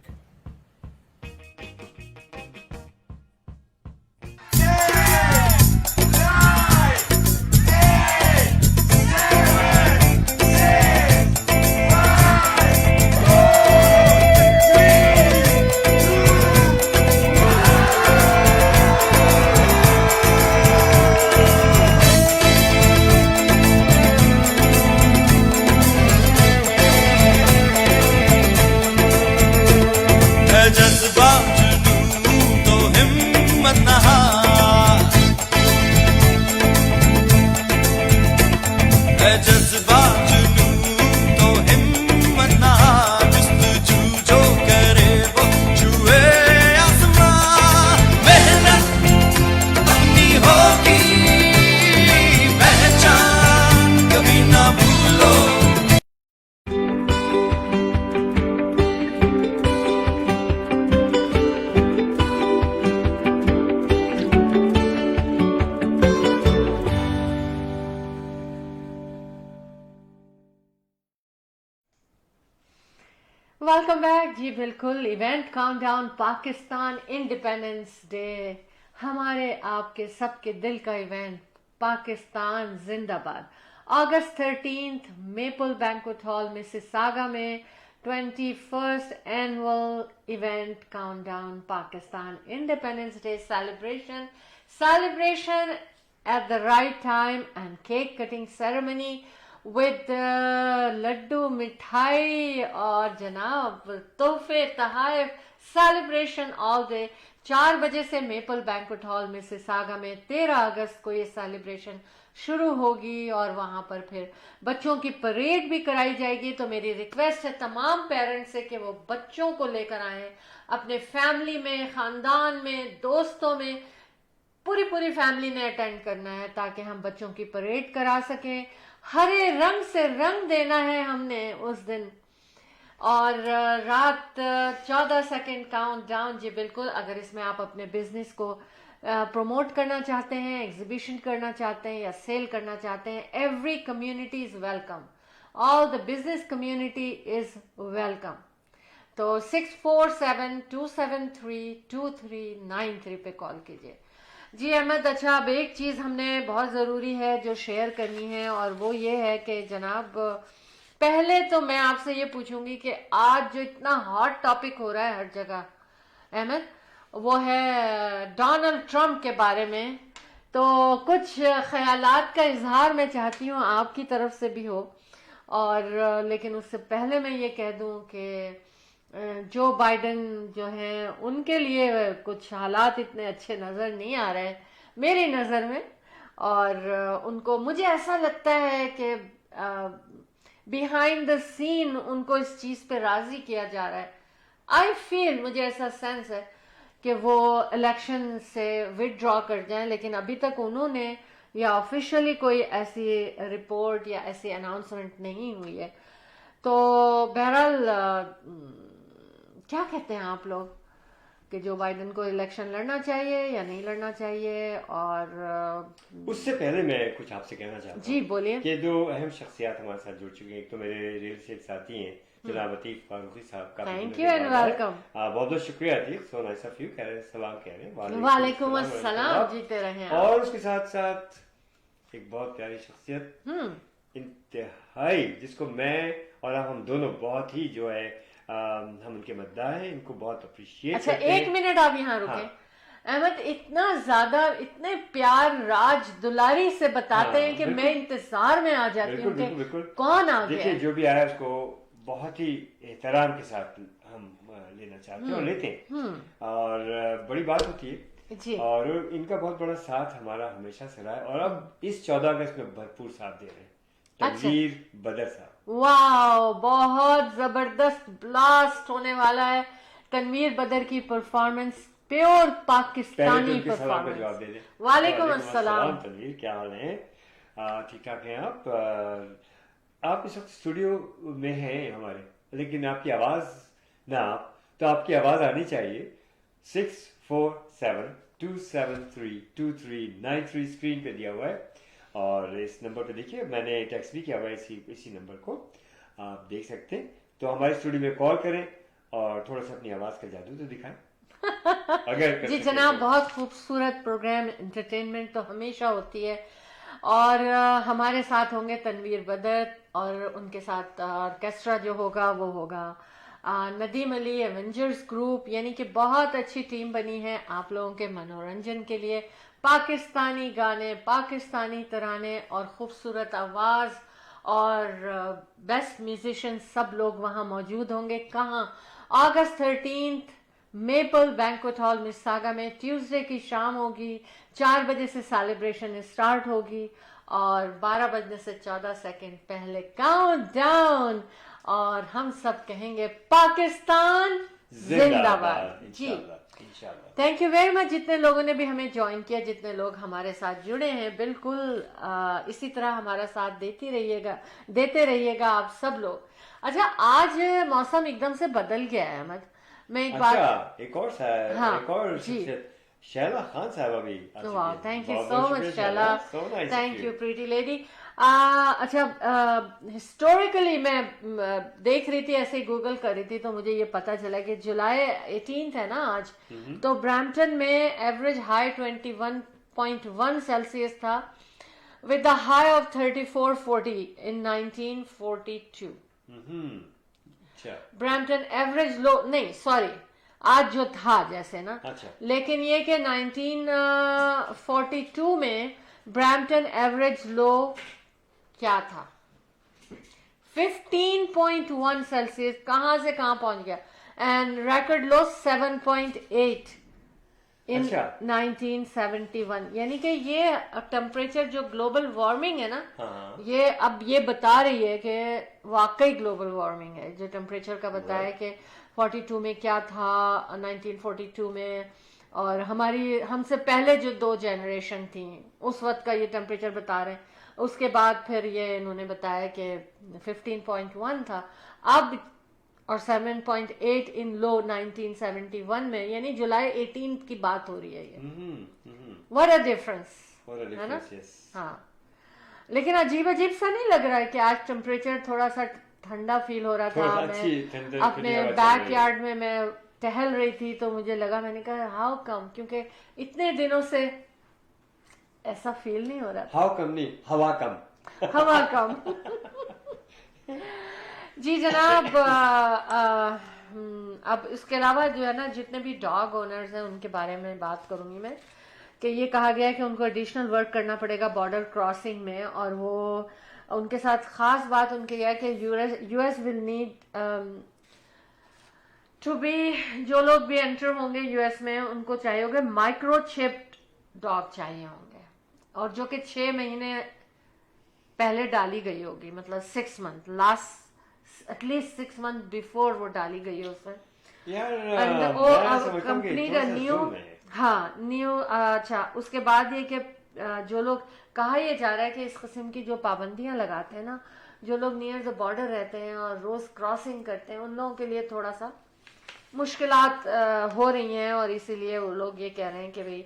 Welcome back. जी बिल्कुल, event countdown Pakistan independence Day, हमारे आपके सबके दिल का event. Pakistan जिंदाबाद। अगस्त 13 Maple banquet hall Mississauga में 21st annual event countdown Pakistan independence Day celebration at the right time and cake cutting ceremony with laddoo मिठाई और जनाब तोहफे तहाइफ सेलिब्रेशन ऑल डे। 4 बजे से मेपल बैंक्वेट हॉल मिसिसागा में 13 अगस्त को ये सेलिब्रेशन शुरू होगी और वहां पर फिर बच्चों की परेड भी कराई जाएगी। तो मेरी रिक्वेस्ट है तमाम पेरेंट्स से कि वो बच्चों को लेकर आए, अपने फैमिली में, खानदान में, दोस्तों में, पूरी फैमिली ने अटेंड करना है ताकि हम बच्चों की परेड करा सकें। हरे रंग से रंग देना है हमने उस दिन। और रात 14 सेकेंड काउंट डाउन। जी बिल्कुल, अगर इसमें आप अपने बिजनेस को प्रमोट करना चाहते हैं, एग्जीबिशन करना चाहते हैं या सेल करना चाहते हैं, every community is welcome, all the business community is welcome. तो 647-273-2393 पे कॉल कीजिए। जी अहमद, अच्छा अब एक चीज़ हमने बहुत ज़रूरी है जो शेयर करनी है और वो ये है कि जनाब पहले तो मैं आपसे ये पूछूंगी कि आज जो इतना हॉट टॉपिक हो रहा है हर जगह अहमद, वो है डोनाल्ड ट्रंप के बारे में। तो कुछ ख्यालात का इजहार मैं चाहती हूँ आपकी तरफ से भी हो, और लेकिन उससे पहले मैं ये कह दूँ कि जो बाइडन जो हैं उनके लिए कुछ हालात इतने अच्छे नज़र नहीं आ रहे मेरी नज़र में, और उनको मुझे ऐसा लगता है कि बिहाइंड द सीन उनको इस चीज़ पे राज़ी किया जा रहा है। आई फील, मुझे ऐसा सेंस है कि वो इलेक्शन से विथड्रॉ कर जाएं, लेकिन अभी तक उन्होंने या ऑफिशियली कोई ऐसी रिपोर्ट या ऐसी अनाउंसमेंट नहीं हुई है। तो बहरहाल क्या कहते हैं आप लोग कि जो बाइडन को इलेक्शन लड़ना चाहिए या नहीं लड़ना चाहिए? और उससे पहले मैं कुछ आपसे कहना चाहता हूँ। जी बोलिए। कि दो अहम शख्सियात हमारे साथ जुड़ चुके हैं। एक तो मेरे रेल से एक साथी हैं जनाब अतीक फारूकी साहब का। Thank you and welcome. बहुत बहुत शुक्रिया Atiq, so nice of you. कह रहे सलाम कह रहे हैं। वालेकुम अस्सलाम, जीते रहे। और उसके साथ साथ एक बहुत प्यारी शख्सियत इंतहाई, जिसको मैं और हम दोनों बहुत ही जो है हम उनके मद्दाह हैं, इनको बहुत अप्रिशिएट अच्छा करते हैं। एक मिनट आप यहाँ रुके। अहमद इतना ज्यादा, इतने प्यार राज दुलारी से बताते हैं कि मैं इंतजार में आ जाती हूँ कि कौन आ गया। देखिए जो भी आया उसको बहुत ही एहतराम के साथ हम लेना चाहते हैं और लेते हैं, और बड़ी बात होती है जी। और इनका बहुत बड़ा साथ हमारा हमेशा से रहा है, और अब इस 14 अगस्त में भरपूर साथ दे रहे हैं तनवीर बदर साहब। वाह, बहुत जबरदस्त ब्लास्ट होने वाला है। तनवीर बदर की परफॉर्मेंस प्योर पाकिस्तानी परफॉर्मेंस। जवाब दे दें। वालेकुम अस्सलाम तनवीर, क्या हाल है? ठीक ठाक हैं आप इस वक्त स्टूडियो में हैं हमारे, लेकिन आपकी आवाज ना तो आपकी आवाज आनी चाहिए। 647-273-2393 स्क्रीन पे दिया हुआ है, और इस नंबर पे देखिए, मैंने टेक्स्ट भी किया हुआ है इसी नंबर को, आप देख सकते हैं। तो हमारे स्टूडियो में कॉल करें और थोड़ा सा अपनी आवाज का जादू तो दिखाएं। अगर जी जनाब, बहुत खूबसूरत प्रोग्राम, एंटरटेनमेंट तो हमेशा होती है, और हमारे साथ होंगे तनवीर बदर, और उनके साथ ऑर्केस्ट्रा जो होगा वो होगा नदीम अली एवेंजर्स ग्रुप, यानी कि बहुत अच्छी टीम बनी है आप लोगों के मनोरंजन के लिए। पाकिस्तानी गाने, पाकिस्तानी तराने और खूबसूरत आवाज़ और बेस्ट म्यूजिशियन सब लोग वहाँ मौजूद होंगे। कहाँ? अगस्त 13 मेपल बैंक्वेट हॉल मिसिसागा में ट्यूसडे की शाम होगी। 4 बजे से सेलिब्रेशन स्टार्ट होगी और 12 बजने से 14 सेकेंड पहले काउंट डाउन, और हम सब कहेंगे पाकिस्तान जिंदाबाद। जी थैंक यू वेरी मच जितने लोगों ने भी हमें ज्वाइन किया, जितने लोग हमारे साथ जुड़े हैं। बिल्कुल इसी तरह हमारा साथ देते रहिएगा आप सब लोग। अच्छा, आज मौसम एकदम से बदल गया है अहमद। मैं एक बात, एक और जी शैला खान साहब अभी। वाह, thank you so much Shaila, thank you pretty lady. अच्छा, हिस्टोरिकली मैं देख रही थी, ऐसे गूगल कर रही थी, तो मुझे ये पता चला कि जुलाई 18 है ना आज, तो ब्रैम्पटन में एवरेज हाई 21.1 सेल्सियस था with the high of 3440 in 1942। Brampton average low नहीं, सॉरी, आज जो था जैसे ना, लेकिन ये कि 1942 में ब्रैम्पटन एवरेज लो क्या था 15.1 सेल्सियस, कहाँ से कहाँ पहुंच गया. एंड रिकॉर्ड लो 7.8 इन अच्छा. 1971. यानी कि ये टेम्परेचर जो ग्लोबल वार्मिंग है ना, हाँ. ये अब ये बता रही है कि वाकई ग्लोबल वार्मिंग है. जो टेम्परेचर का बताया कि 42 में क्या था, 1942 में, और हमसे पहले जो 2 जनरेशन थी उस वक्त का ये टेम्परेचर बता रहे हैं. उसके बाद फिर ये इन्होंने बताया कि 15.1 था अब, और 7.8 इन लो 1971 में, यानी जुलाई 18 की बात हो रही है ये. व्हाट अ डिफरेंस, है ना. हाँ, लेकिन अजीब सा नहीं लग रहा है कि आज टेम्परेचर थोड़ा सा ठंडा फील हो रहा था. मैं अपने बैक यार्ड में मैं टहल रही थी तो मुझे लगा, मैंने कहा हाउ कम, क्योंकि इतने दिनों से ऐसा फील नहीं हो रहा. हाउ कम नहीं, हवा कम. हवा कम. जी जनाब. अब इसके अलावा जो है ना, जितने भी डॉग ओनर्स हैं उनके बारे में बात करूंगी मैं, कि ये कहा गया है कि उनको एडिशनल वर्क करना पड़ेगा बॉर्डर क्रॉसिंग में, और वो उनके साथ खास बात उनके यह है कि US will need to be, जो लोग भी एंटर होंगे यूएस में उनको चाहिए होगा माइक्रोचिप्ड डॉग चाहिए होंगे, और जो कि 6 महीने पहले डाली गई होगी, मतलब 6 month, last at least 6 month before वो डाली गई है उसमें. यार वो कंपनी का न्यू, हाँ न्यू. अच्छा, उसके बाद ये कि जो लोग, कहा यह जा रहा है कि इस किस्म की जो पाबंदियां लगाते हैं ना, जो लोग नियर द बॉर्डर रहते हैं और रोज क्रॉसिंग करते हैं, उन लोगों के लिए थोड़ा सा मुश्किलात हो रही हैं, और इसीलिए वो लोग ये कह रहे हैं कि भाई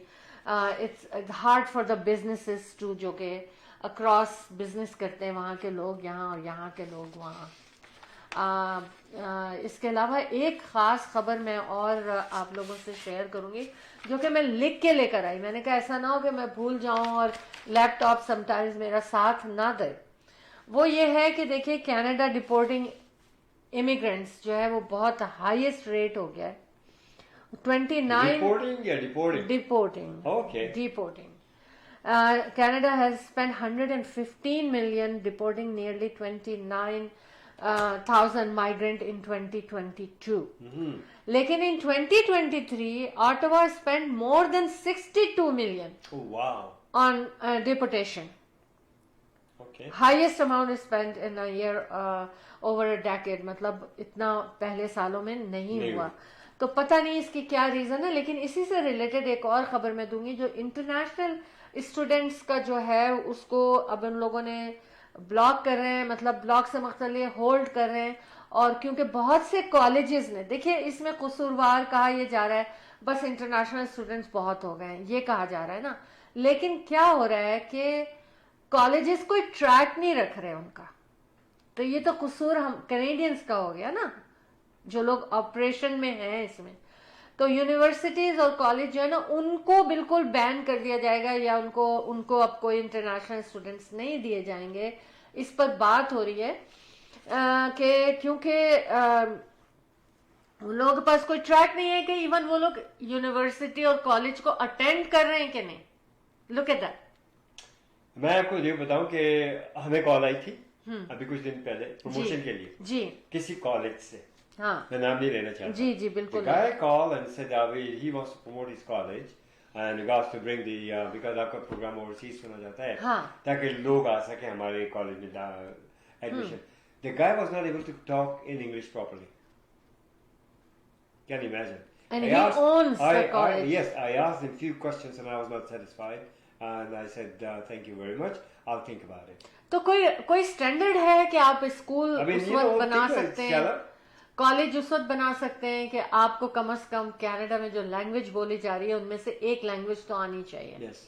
it's hard for the businesses to, जो कि अक्रॉस बिजनेस करते हैं वहाँ के लोग यहाँ और यहाँ के लोग वहाँ. इसके अलावा एक ख़ास खबर मैं और आप लोगों से शेयर करूंगी, जो कि मैं लिख के लेकर आई. मैंने कहा ऐसा ना हो कि मैं भूल जाऊं और लैपटॉप समटाइम्स मेरा साथ ना दे. वो ये है कि देखिए, कनाडा डिपोर्टिंग इमिग्रेंट्स जो है वो बहुत हाईएस्ट रेट हो गया है. 29 deporting. Canada has spent 115 million deporting nearly 29,000 migrants in 2022. लेकिन in 2023, Ottawa spent more than 62 million on deportation. Highest amount is spent in a year over a decade. मतलब इतना पहले सालों में नहीं हुआ. तो पता नहीं इसकी क्या रीजन है, लेकिन इसी से रिलेटेड एक और खबर मैं दूंगी. जो इंटरनेशनल स्टूडेंट्स का जो है उसको अब उन लोगों ने ब्लॉक कर रहे हैं, मतलब ब्लॉक से मतलब होल्ड कर रहे हैं. और क्योंकि बहुत से कॉलेजेस ने, देखिए इसमें कसूरवार कहा यह जा रहा है बस इंटरनेशनल स्टूडेंट्स बहुत हो गए हैं, ये कहा जा रहा है ना, लेकिन क्या हो रहा है कि कॉलेजेस कोई ट्रैक नहीं रख रहे उनका. तो ये तो कसूर हम कैनेडियंस का हो गया ना, जो लोग ऑपरेशन में हैं इसमें. तो यूनिवर्सिटीज और कॉलेज जो है ना, उनको बिल्कुल बैन कर दिया जाएगा, या उनको अब कोई इंटरनेशनल स्टूडेंट्स नहीं दिए जाएंगे. इस पर बात हो रही है कि क्योंकि उन लोगों के पास कोई ट्रैक नहीं है कि इवन वो लोग यूनिवर्सिटी और कॉलेज को अटेंड कर रहे हैं कि नहीं. Look at that. मैं आपको ये बताऊं कि हमें कॉल आई थी अभी कुछ दिन पहले प्रमोशन के लिए जी किसी कॉलेज से. हाँ, मैं नाम नहीं लेना चाहता. जी जी बिल्कुल. The guy called and said that he wants to promote his college and regards to bring the because आपका प्रोग्राम ओवरसीज सुना जाता है, हाँ, ताकि लोग आ सके हमारे कॉलेज में admission. The guy was not able to talk in English properly. Can you imagine? And he owns the college. Yes, I asked him a few questions and I was not satisfied. And I said, thank you very much. I'll think about it. तो कोई standard है कि आप school उस वक्त बना सकते हैं, कॉलेज उस वक्त बना सकते हैं कि आपको कम से कम कनाडा में जो लैंग्वेज बोली जा रही है उनमें से एक लैंग्वेज तो आनी चाहिए. Yes.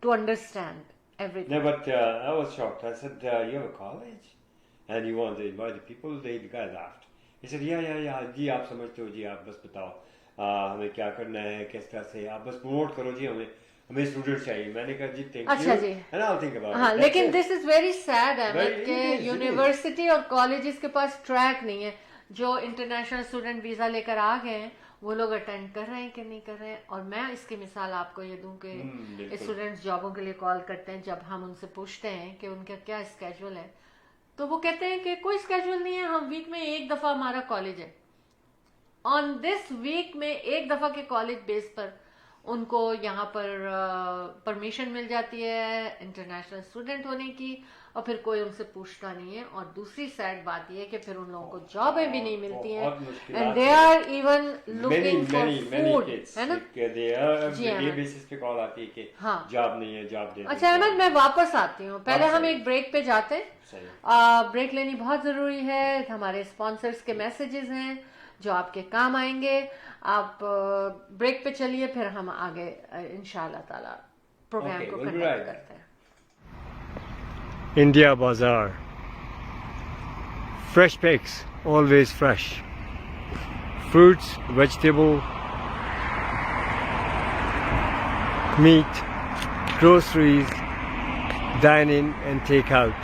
To understand everything. No, but I was shocked. I said, you have a college and you want to invite the people? The guy laughed. He said, yeah. जी आप समझते हो जी, आप बस बताओ हमें क्या करना है, किस तरह से, आप बस प्रमोट करो जी, हमें स्टूडेंट चाहिए. मैंने कहा जी थैंक अच्छा यू जी. And I will think about it. हाँ, लेकिन दिस इज वेरी सैड है Very- कि it is. यूनिवर्सिटी और कॉलेजेस के पास ट्रैक नहीं है. जो इंटरनेशनल स्टूडेंट वीजा लेकर आ गए हैं वो लोग अटेंड कर रहे हैं कि नहीं कर रहे हैं. और मैं इसकी मिसाल आपको ये दूं कि बिल्कुल. स्टूडेंट्स जॉबों के लिए कॉल करते हैं, जब हम उनसे पूछते हैं कि उनका क्या स्केड्यूल है, तो वो कहते हैं कि कोई स्केड्यूल नहीं है, हम वीक में एक दफा हमारा कॉलेज है. ऑन दिस वीक में एक दफा के कॉलेज बेस पर उनको यहाँ पर परमिशन मिल जाती है इंटरनेशनल स्टूडेंट होने की, और फिर कोई उनसे पूछता नहीं है. और दूसरी सैड बात ये है कि फिर उन लोगों को जॉबें भी नहीं मिलती हैं, and they are even looking for food, है ना. ये बेसिस पे कॉल आती है कि हाँ. जॉब नहीं है, जॉब दे. अच्छा अहमद, मैं वापस आती हूँ. पहले हम एक ब्रेक पे जाते हैं. ब्रेक लेनी बहुत जरूरी है. हमारे स्पॉन्सर्स के मैसेजेस हैं जो आपके काम आएंगे. आप ब्रेक पे चलिए, फिर हम आगे इंशाल्लाह ताला प्रोग्राम को कंडक्ट करते हैं. India Bazaar. Fresh pigs, always fresh. Fruits, vegetable, meat, groceries, dine in and take out.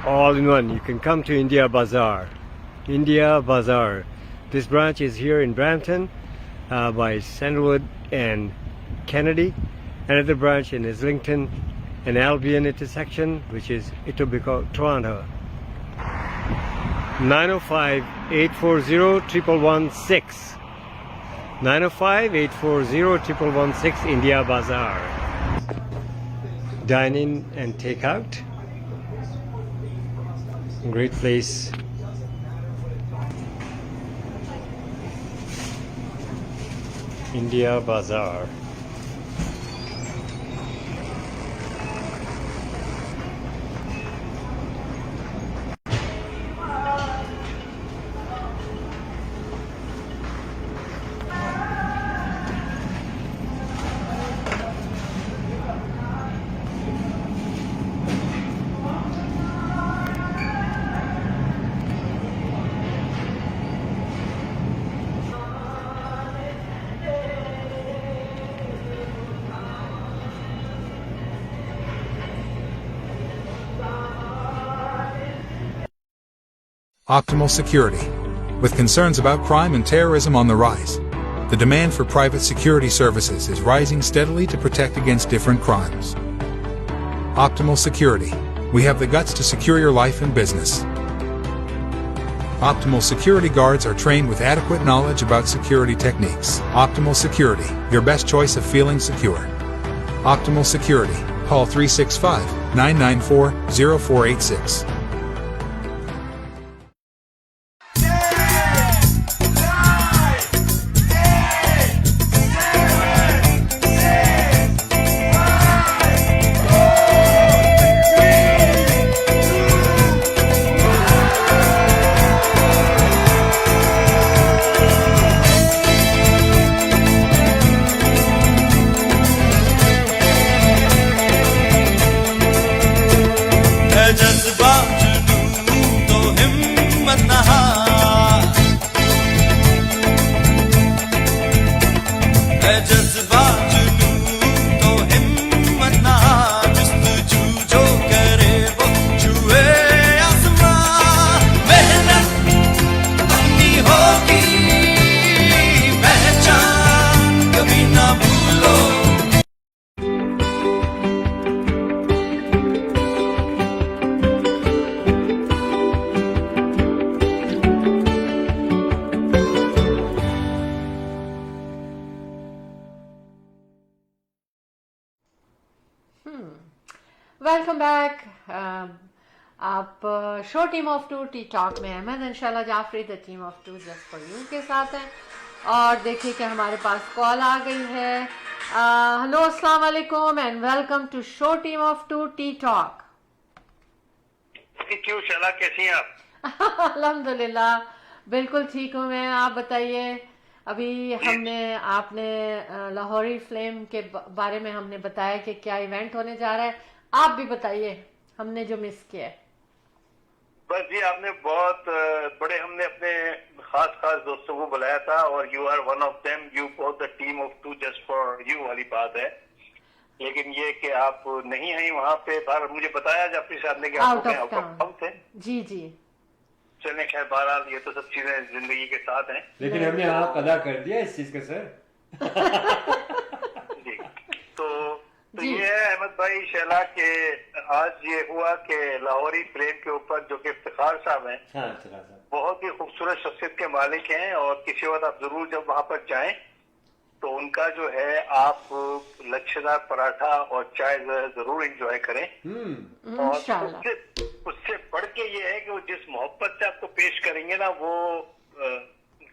All in one. You can come to India Bazaar. India Bazaar. This branch is here in Brampton by Sandalwood and Kennedy. Another branch in Islington and Albion intersection, which is Etobicoke, Toronto. 905-840-1116. 905-840-1116 India Bazaar. Dine in and take out. Great place. India Bazaar. Optimal Security. With concerns about crime and terrorism on the rise, the demand for private security services is rising steadily to protect against different crimes. Optimal Security. We have the guts to secure your life and business. Optimal Security guards are trained with adequate knowledge about security techniques. Optimal Security. Your best choice of feeling secure. Optimal Security. Call 365-994-0486. Welcome back. आप show team of two T talk में Ahmad and Shaila Jafri the team of two just for you के साथ हैं. और देखिए कि हमारे पास call आ गई है. हेलो, अस्सलाम वालेकुम and welcome to show team of two T talk. क्यों शैला, कैसी हैं आप? अल्हम्दुलिल्लाह बिल्कुल ठीक हूँ मैं. आप बताइए. अभी आपने लाहौरी फ्लेम के बारे में हमने बताया कि क्या इवेंट होने जा रहा है. आप भी बताइए हमने जो मिस किया है. बस जी, आपने बहुत बड़े, हमने अपने खास दोस्तों को बुलाया था और you are one of them. You both the team of two just for you वाली बात है. लेकिन ये कि आप नहीं आई वहाँ पे. बाहर मुझे बताया जाफरी साहब ने कि आप आउट ऑफ टाउन थे. जी जी. चलें, खैर बहरहाल ये तो सब चीजें जिंदगी के साथ हैं. लेकिन हमने हक अदा कर दिया इस चीज का सर. जी. तो तो जी। ये है अहमद भाई शैला के आज ये हुआ कि लाहौरी प्लेन के ऊपर जो कि इफ्तिखार साहब हैं, हाँ इफ्तिखार साहब बहुत ही खूबसूरत शख्सियत के मालिक हैं, और किसी वक्त आप जरूर जब वहां पर जाएं तो उनका जो है आप लच्छेदार पराठा और चाय जो है जरूर एंजॉय करें। और इंशाल्लाह। उससे बढ़ के ये है कि वो जिस मोहब्बत से आपको पेश करेंगे ना, वो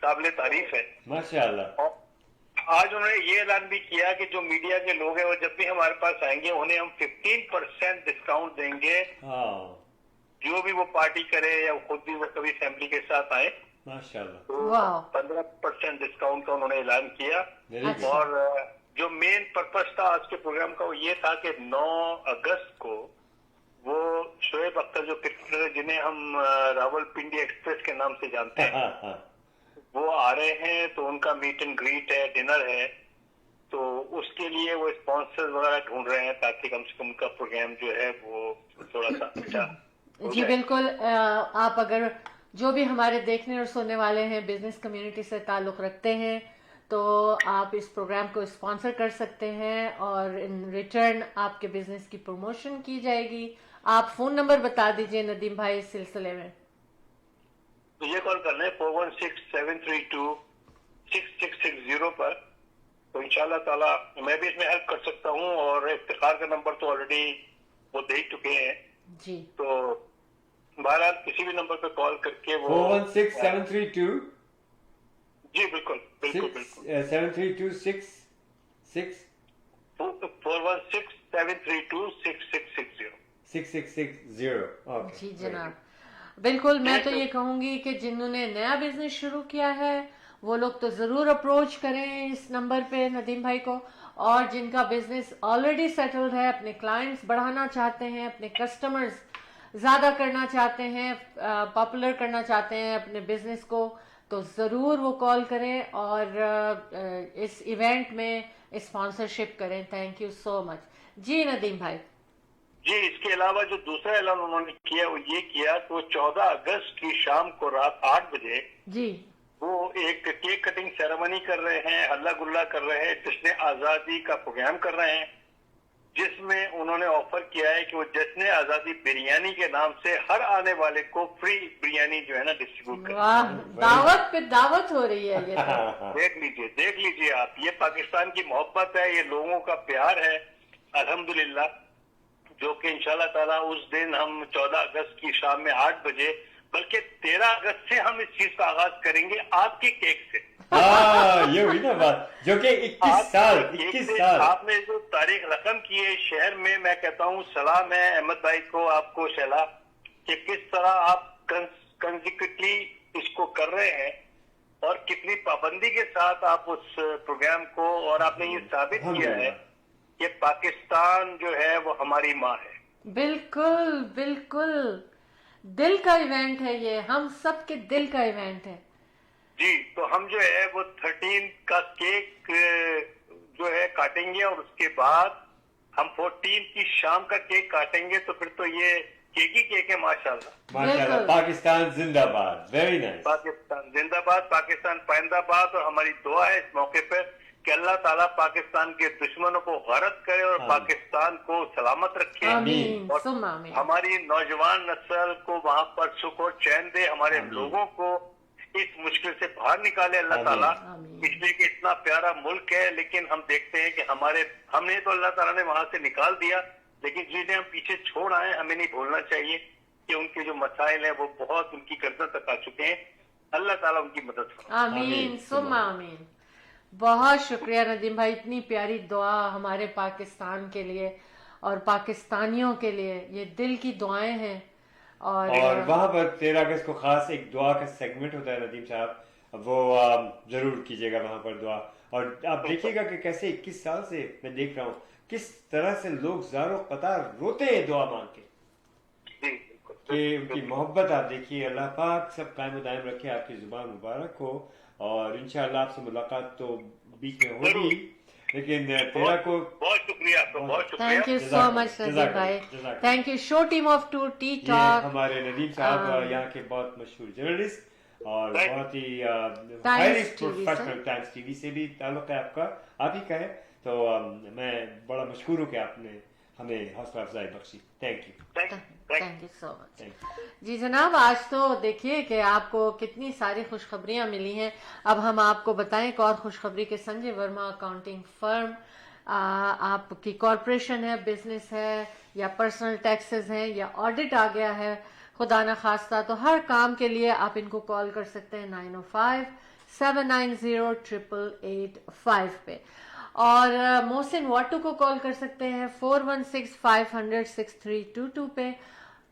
काबिल तारीफ है माशाल्लाह। और आज उन्होंने ये ऐलान भी किया कि जो मीडिया के लोग हैं वो जब भी हमारे पास आएंगे उन्हें हम 15% डिस्काउंट देंगे, हाँ जो भी वो पार्टी करे या खुद भी वो कभी फैमिली के साथ आए, माशाल्लाह। तो वाह। 15% डिस्काउंट का उन्होंने ऐलान किया। Very good. और जो मेन पर्पस था आज के प्रोग्राम का वो ये था कि 9 अगस्त को वो शोएब अख्तर जो क्रिकेटर है जिन्हें हम रावलपिंडी एक्सप्रेस के नाम से जानते हैं, हाँ हाँ वो आ रहे हैं, तो उनका मीट एंड ग्रीट है, डिनर है, तो उसके लिए वो स्पॉन्सर्स वगैरह ढूंढ रहे हैं ताकि कम से कम उनका प्रोग्राम जो है वो थोड़ा सा अच्छा हो जी जाए। बिल्कुल। आप अगर जो भी हमारे देखने और सुनने वाले हैं बिजनेस कम्युनिटी से ताल्लुक़ रखते हैं तो आप इस प्रोग्राम को स्पॉन्सर कर सकते हैं और इन रिटर्न आपके बिजनेस की प्रमोशन की जाएगी। आप फ़ोन नंबर बता दीजिए नदीम भाई इस सिलसिले में। तो ये कॉल करना है 416-732-6660 पर, तो इंशाल्लाह ताला मैं भी इसमें हेल्प कर सकता हूँ, और इफ्तिखार का नंबर तो ऑलरेडी वो दे ही चुके हैं, जी तो बहरहाल किसी भी नंबर पे कॉल करके वो 416732 जी बिल्कुल बिल्कुल बिल्कुल 73266 416-732-6660 6660 ओके जी जनाब, बिल्कुल। मैं तो ये कहूंगी कि जिन्होंने नया बिजनेस शुरू किया है वो लोग तो ज़रूर अप्रोच करें इस नंबर पे नदीम भाई को, और जिनका बिजनेस ऑलरेडी सेटल्ड है, अपने क्लाइंट्स बढ़ाना चाहते हैं, अपने कस्टमर्स ज़्यादा करना चाहते हैं, पॉपुलर करना चाहते हैं अपने बिजनेस को, तो ज़रूर वो कॉल करें और इस इवेंट में स्पॉन्सरशिप करें। थैंक यू सो मच जी नदीम भाई। जी, इसके अलावा जो दूसरा ऐलान उन्होंने किया वो ये किया कि वो 14 अगस्त की शाम को रात 8 बजे जी वो एक केक कटिंग सेरेमनी कर रहे हैं, हल्ला गुल्ला कर रहे हैं, जश्न आजादी का प्रोग्राम कर रहे हैं, जिसमें उन्होंने ऑफर किया है कि वो जश्न आजादी बिरयानी के नाम से हर आने वाले को फ्री बिरयानी जो है ना डिस्ट्रीब्यूट करें। वाह, दावत पे दावत हो रही है ये तो। देख लीजिए आप, ये पाकिस्तान की मोहब्बत है, ये लोगों का प्यार है अल्हम्दुलिल्लाह, जो कि इंशाल्लाह ताला उस दिन हम 14 अगस्त की शाम में 8 बजे, बल्कि 13 अगस्त से हम इस चीज का आगाज करेंगे आपके केक से। ये हुई ना बात, जो कि 21 साल आपने जो तारीख रकम की है शहर में, मैं कहता हूँ सलाम है अहमद भाई को, आपको शैला, कि किस तरह आप कंसिक्यूटिवली इसको कर रहे हैं और कितनी पाबंदी के साथ आप उस प्रोग्राम को, और आपने ये साबित किया है कि पाकिस्तान जो है वो हमारी माँ है। बिल्कुल बिल्कुल, दिल का इवेंट है ये, हम सबके दिल का इवेंट है जी। तो हम जो है वो 13 का केक जो है काटेंगे, और उसके बाद हम 14 की शाम का केक काटेंगे, तो फिर तो ये केक ही केक है माशाल्लाह। माशाल्लाह। पाकिस्तान जिंदाबाद, वेरी नाइस। पाकिस्तान जिंदाबाद, पाकिस्तान पाइंदाबाद। और हमारी दुआ है इस मौके पर कि अल्लाह ताला पाकिस्तान के दुश्मनों को गारत करे और पाकिस्तान को सलामत रखे, आमीन और सुम्मा आमीन। हमारी नौजवान नस्ल को वहाँ पर सुख और चैन दे, हमारे लोगों को इस मुश्किल से बाहर निकाले अल्लाह ताला, इसलिए कि इतना प्यारा मुल्क है, लेकिन हम देखते हैं कि हमने तो अल्लाह ताला ने वहां से निकाल दिया, लेकिन जिन्हें हम पीछे छोड़ आए हमें नहीं भूलना चाहिए कि उनके जो मसाइल हैं वो बहुत उनकी गर्दन तक आ चुके हैं। अल्लाह ताला उनकी मदद करे। आमीन सुम्मा आमीन। बहुत शुक्रिया नदीम भाई, इतनी प्यारी दुआ हमारे पाकिस्तान के लिए और पाकिस्तानियों के लिए, ये दिल की दुआएं हैं। और वहाँ पर 13 अगस्त को खास एक दुआ का सेगमेंट होता है नदीम साहब, वो जरूर कीजिएगा वहाँ पर दुआ। और आप देखिएगा कि कैसे 21 साल से मैं देख रहा हूँ किस तरह से लोग ज़ारो कतार रोते हैं दुआ मांग के, कि उनकी मोहब्बत आप देखिए। अल्लाह पाक सब कायम दायम रखे, आपकी जुबान मुबारक हो, और इंशाअल्लाह आपसे मुलाकात तो बीच में होगी, लेकिन 13 को बहुत शुक्रिया आपका, बहुत शुक्रिया। Thank you so much Nadeem भाई, thank you. Show team of 2 T talk, हमारे नदीम साहब यहाँ के बहुत मशहूर जर्नलिस्ट और बहुत ही हाईली प्रोफेशनल, टाइम्स टीवी से भी ताल्लुक है आपका, आप ही का है, तो मैं बड़ा मशहूर हूँ कि आपने हमें हौसला अफजाई बख्शी. Thank you. Thank you so much. जी जनाब, आज तो देखिए कि आपको कितनी सारी खुशखबरियां मिली हैं. अब हम आपको बताएं एक और खुशखबरी के संजय वर्मा अकाउंटिंग फर्म, आपकी कॉरपोरेशन है, बिजनेस है, या पर्सनल टैक्सेस हैं, या ऑडिट आ गया है खुदा न खास्ता, तो हर काम के लिए आप इनको कॉल कर सकते हैं 905-790-8885 पे. और मोहसिन वाटू को कॉल कर सकते हैं 416-500-6322 पे.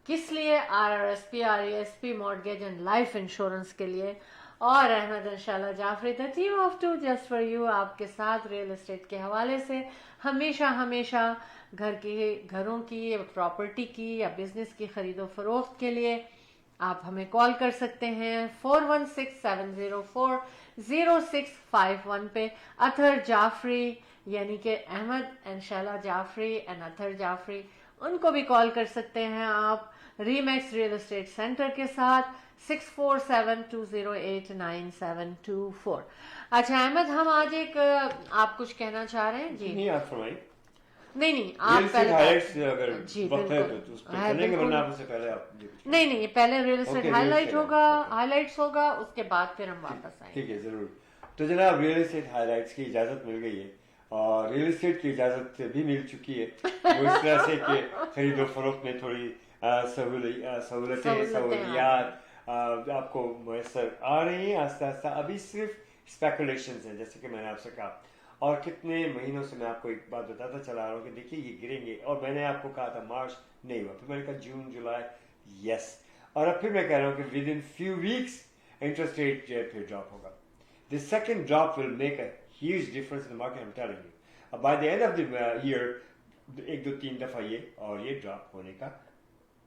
किस लिए? RRSP, RESP, mortgage and life insurance के लिए. और अहमद इंशाल्लाह Jafri, the team of two just for you, आपके साथ रियल एस्टेट के हवाले से हमेशा घरों की, प्रॉपर्टी की या बिजनेस की खरीदो फरोख्त के लिए आप हमें कॉल कर सकते हैं 416-704-0651 पे. अथर जाफरी यानी कि अहमद इंशाल्लाह जाफरी एंड अथर जाफरी, उनको भी कॉल कर सकते हैं आप रीमैक्स रियल एस्टेट सेंटर के साथ 6472089724. अच्छा अहमद, हम आज एक आप कुछ कहना चाह रहे हैं? जी नहीं, आप फरमाइए. नहीं आप पहले अगर वक्त है तो उस पे चलेंगे, वरना आप उससे पहले आप नहीं पहले रियल एस्टेट हाइलाइट्स होगा, उसके बाद फिर हम वापस आएंगे. ठीक है, जरूर. तो जनाब, रियल एस्टेट हाइलाइट्स की इजाजत मिल गई है और रियल एस्टेट की इजाजत भी मिल चुकी है. वो इस तरह से कि खरीदो फरोख्त में थोड़ी सहूलियात आपको मैसर आ रही हैं आस्ता आस्ता. अभी सिर्फ स्पेकुलेशंस हैं, जैसे कि मैंने आपसे कहा, और कितने महीनों से मैं आपको एक बात बताता चला रहा हूँ कि देखिए ये गिरेंगे, और मैंने आपको कहा था मार्च नहीं हुआ, फिर मैंने कहा जून जुलाई यस, और अब फिर मैं कह रहा हूँ कि with in few weeks interest rate जो है फिर ड्रॉप होगा. The second drop will make a huge difference in the market. I am telling you, by the end of the year 1-2-3 दफा ये ड्रॉप होने का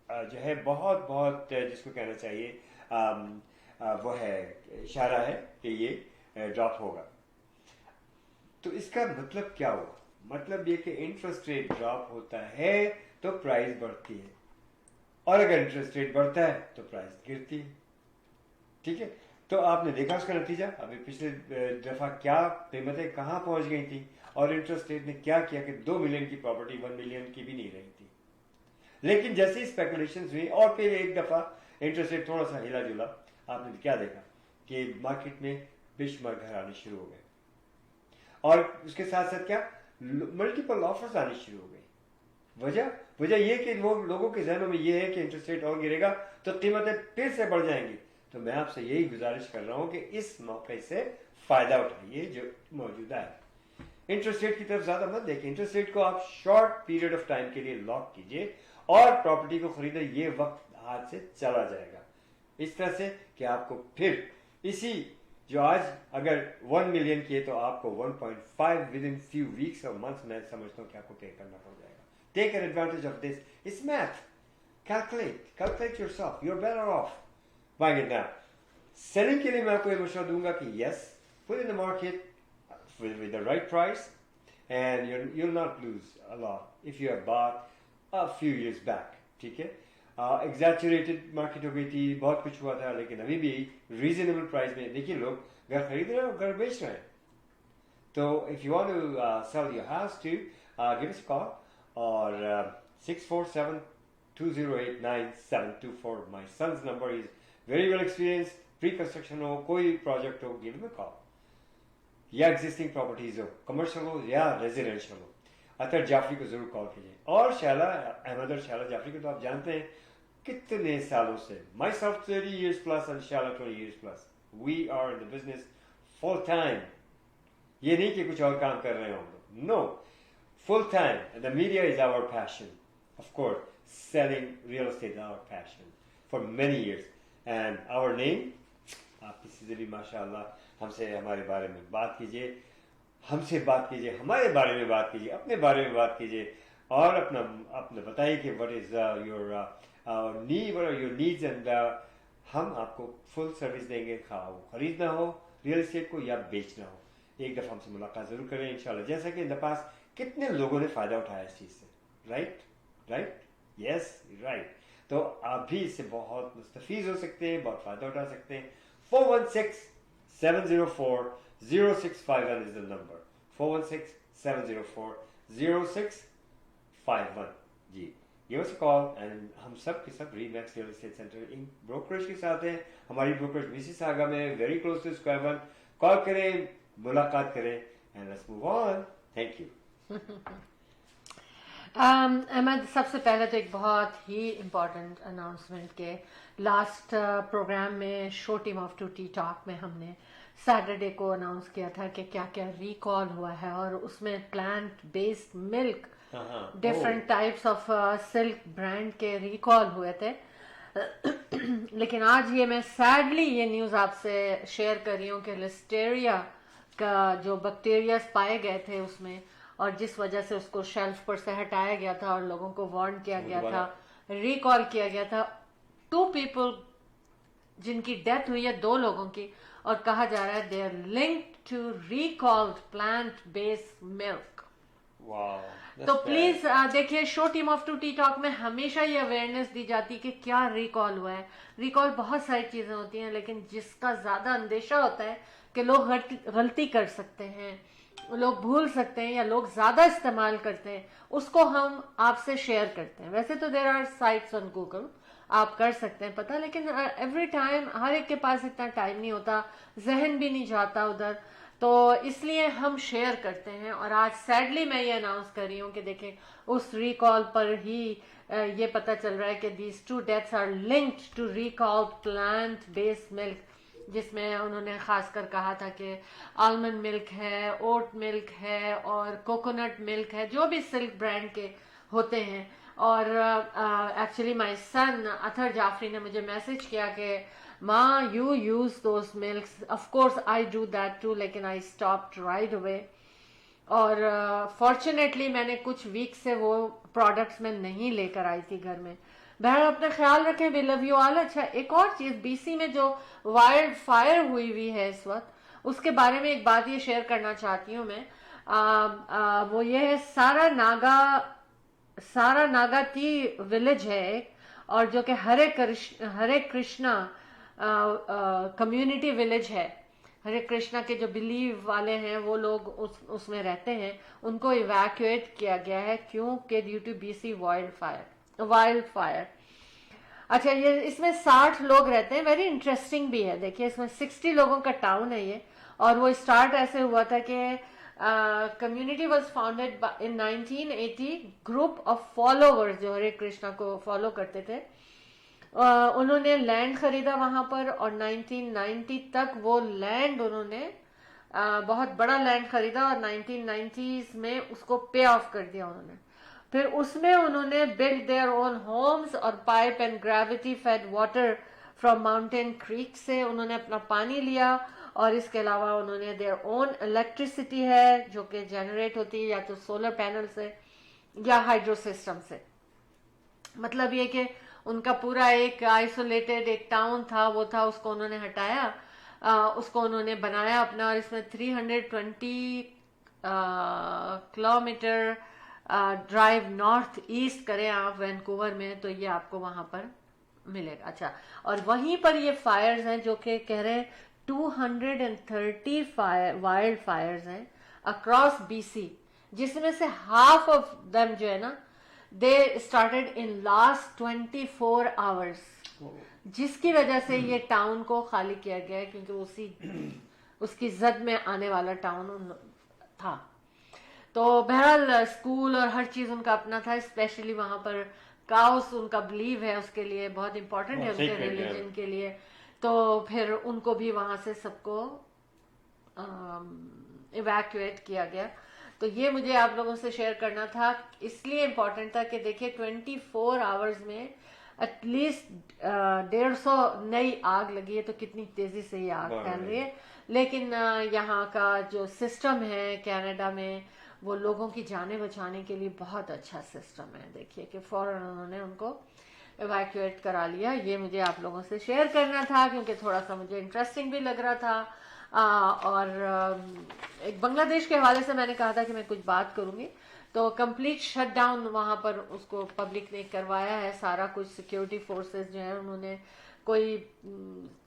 जो है बहुत जिसको कहना चाहिए वो है इशारा है कि ये ड्रॉप होगा. तो इसका मतलब क्या हुआ? मतलब ये कि इंटरेस्ट रेट ड्रॉप होता है तो प्राइस बढ़ती है, और अगर इंटरेस्ट रेट बढ़ता है तो प्राइस गिरती है. ठीक है, तो आपने देखा उसका नतीजा. अभी पिछले दफा क्या कीमतें कहाँ पहुंच गई थी, और इंटरेस्ट रेट ने क्या किया कि 2 मिलियन की प्रॉपर्टी 1 मिलियन की भी नहीं रही थी. लेकिन जैसे ही स्पेकुलेशंस हुई और फिर एक दफा इंटरेस्ट रेट थोड़ा सा हिला जुला, आपने क्या देखा कि मार्केट में बेशुमार घर आने शुरू हो गए, और उसके साथ साथ क्या मल्टीपल ऑफर्स आने शुरू हो गई. वजह ये कि लोगों के जहनों में ये है कि इंटरेस्ट रेट और गिरेगा तो कीमतें फिर से बढ़ जाएंगी. तो मैं आपसे यही गुजारिश कर रहा हूं कि इस मौके से फायदा उठाइए जो मौजूदा है. इंटरेस्ट रेट की तरफ ज्यादा मत देखिए. इंटरेस्ट रेट को आप शॉर्ट पीरियड ऑफ टाइम के लिए लॉक कीजिए और प्रॉपर्टी को खरीदे. ये वक्त हाथ से चला जाएगा इस तरह से कि आपको फिर इसी जो आज अगर 1 मिलियन की है तो आपको 1.5 विद इन फ्यू वीक्स और मंथ्स मैं समझता हूँ कि आपको पे करना पड़ जाएगा. Take an advantage of this. It's math. Calculate yourself. You are better off buying it now. Selling के लिए मैं आपको ये मशवरा दूंगा कि yes, put in the market with the right price, and you'll not lose a lot if you have bought a few years back. ठीक है, exaggerated market हो गई थी, बहुत कुछ हुआ था, लेकिन अभी भी reasonable price में देखिए लोग घर खरीद रहे हैं और घर बेच रहे हैं. तो if you want to sell your house too, give us a call or 647-208-9724. My son's number is very well experienced. Pre-construction हो, कोई project हो, give him a call. या एग्जिस्टिंग प्रॉपर्टीज हो, कमर्शियल हो या रेजिडेंशियल हो, अतर जाफरी को जरूर कॉल कीजिए. और शैला अहमद और शैला जाफरी को तो आप जानते हैं कितने सालों से. My self 30 years plus and Shaila 20 years plus. We are in the business full time. ये नहीं कि कुछ और काम कर रहे हो हम लोग. No, full time. And the media is our passion. Of course, selling real estate is our passion for many years. And our name, आप किसी से भी माशाअल्लाह हमसे हमारे बारे में बात कीजिए, हमसे बात कीजिए, हमारे बारे में बात कीजिए, अपने बारे में बात कीजिए, और अपना बताइए कि what is your needs, and हम आपको फुल सर्विस देंगे, खरीदना हो रियल एस्टेट को या बेचना हो. एक दफ़ा हमसे मुलाकात जरूर करें इंशाल्लाह. जैसा कि इन द पास कितने लोगों ने फ़ायदा उठाया इस चीज़ से. Right, yes, right. तो आप भी इससे बहुत मुस्तफ़ीज़ हो सकते हैं, बहुत फ़ायदा उठा सकते हैं. 416-704-0651 is the number. 704-0651. Ji, give us a call and हम सब के सब REMAX real estate centre inc brokerage के साथ हैं. हमारी ब्रोकरेज मिसिसागा में very close to square one. Call करें, मुलाकात करें and let's move on. Thank you. Ahmad, सबसे पहले तो एक बहुत ही इम्पोर्टेंट अनाउंसमेंट के लास्ट प्रोग्राम में show team of two T talk में हमने सैटरडे को अनाउंस किया था कि क्या क्या रिकॉल हुआ है, और उसमें plant based milk different types of silk brand के रिकॉल हुए थे. लेकिन आज ये मैं सैडली ये न्यूज़ आपसे शेयर कर रही हूँ कि लिस्टेरिया का जो बैक्टीरिया पाए गए थे उसमें, और जिस वजह से उसको शेल्फ पर से हटाया गया था और लोगों को वार्न किया गया था, रिकॉल किया गया था. 2 people जिनकी डेथ हुई है, 2 लोगों की, और कहा जा रहा है they are linked to recalled plant based milk. तो प्लीज देखिए, show team of two T talk में हमेशा ये अवेयरनेस दी जाती है कि क्या रिकॉल हुआ है. रिकॉल बहुत सारी चीजें होती हैं, लेकिन जिसका ज्यादा अंदेशा होता है कि लोग गलती कर सकते हैं, लोग भूल सकते हैं, या लोग ज्यादा इस्तेमाल करते हैं, उसको हम आपसे शेयर करते हैं. वैसे तो there are sites on Google, आप कर सकते हैं पता, लेकिन एवरी टाइम हर एक के पास इतना टाइम नहीं होता, जहन भी नहीं जाता उधर, तो इसलिए हम शेयर करते हैं. और आज सैडली मैं ये अनाउंस कर रही हूँ कि देखें, उस रिकॉल पर ही ये पता चल रहा है कि these 2 deaths are linked to recalled plant based milk, जिसमें उन्होंने खासकर कहा था कि आलमंड मिल्क है, ओट मिल्क है और कोकोनट मिल्क है, जो भी सिल्क ब्रांड के होते हैं. और actually my son Athar Jafri ने मुझे मैसेज किया कि माँ, you use those milks. Of course I do that too, लेकिन आई स्टॉप्ड राइट अवे. और फॉर्चुनेटली मैंने कुछ वीक से वो प्रोडक्ट्स में नहीं लेकर आई थी घर में. बहर अपना ख्याल रखें, वी लव यू ऑल. अच्छा, एक और चीज, बीसी में जो वाइल्ड फायर हुई है इस वक्त, उसके बारे में एक बात ये शेयर करना चाहती हूँ मैं. वो ये है, सारा नागा टी विलेज है, और जो कि हरे कृष्णा कम्युनिटी विलेज है. हरे कृष्णा के जो बिलीव वाले हैं वो लोग उसमें रहते हैं, उनको इवैक्यूएट किया गया है. क्यों? कि due to BC wild fire. अच्छा, ये इसमें 60 लोग रहते हैं. वेरी इंटरेस्टिंग भी है. देखिए, इसमें 60 लोगों का टाउन है ये, और वो स्टार्ट ऐसे हुआ था कि community was founded in 1980. Group of followers जो हरे कृष्णा को फॉलो करते थे, उन्होंने लैंड खरीदा वहां पर, और 1990 तक वो लैंड उन्होंने बहुत बड़ा लैंड खरीदा, और 1990s में उसको पे ऑफ कर दिया उन्होंने. फिर उसमें उन्होंने बिल्ड देयर ओन होम्स, और pipe and gravity fed water from mountain creek से उन्होंने अपना पानी लिया. और इसके अलावा उन्होंने देयर ओन इलेक्ट्रिसिटी है, जो कि जनरेट होती है या तो सोलर पैनल से या हाइड्रो सिस्टम से. मतलब ये कि उनका पूरा एक आइसोलेटेड एक टाउन था, वो था, उसको उन्होंने हटाया, उसको उन्होंने बनाया अपना. और इसमें 320 किलोमीटर ड्राइव नॉर्थ ईस्ट करें आप वैंकूवर में, तो ये आपको वहां पर मिलेगा. अच्छा, और वहीं पर ये फायर्स हैं जो कि कह रहे हैं 230 वाइल्ड फायर्स हैं अक्रॉस बीसी, जिसमें से हाफ ऑफ दम जो है ना, they started in last 24 hours, जिसकी वजह से ये टाउन को खाली किया गया है, क्योंकि उसकी जद में आने वाला टाउन था. तो बहरहाल स्कूल और हर चीज उनका अपना था. स्पेशली वहां पर काउस उनका बिलीव है, उसके लिए बहुत इंपॉर्टेंट है, उनके रिलीजन के लिए. तो फिर उनको भी वहां से सबको इवैक्यूएट किया गया. तो ये मुझे आप लोगों से शेयर करना था, इसलिए इम्पोर्टेंट था कि देखिए 24 आवर्स में एटलीस्ट 150 नई आग लगी है. तो कितनी तेजी से ये आग फैल रही है. लेकिन यहाँ का जो सिस्टम है कनाडा में, वो लोगों की जानें बचाने के लिए बहुत अच्छा सिस्टम है. देखिए कि फौरन उन्होंने उनको इवैक्यूएट करा लिया. ये मुझे आप लोगों से शेयर करना था, क्योंकि थोड़ा सा मुझे इंटरेस्टिंग भी लग रहा था. और एक बांग्लादेश के हवाले से मैंने कहा था कि मैं कुछ बात करूंगी. तो कंप्लीट शटडाउन वहां पर उसको पब्लिक ने करवाया है सारा कुछ. सिक्योरिटी फोर्सेस जो है, उन्होंने कोई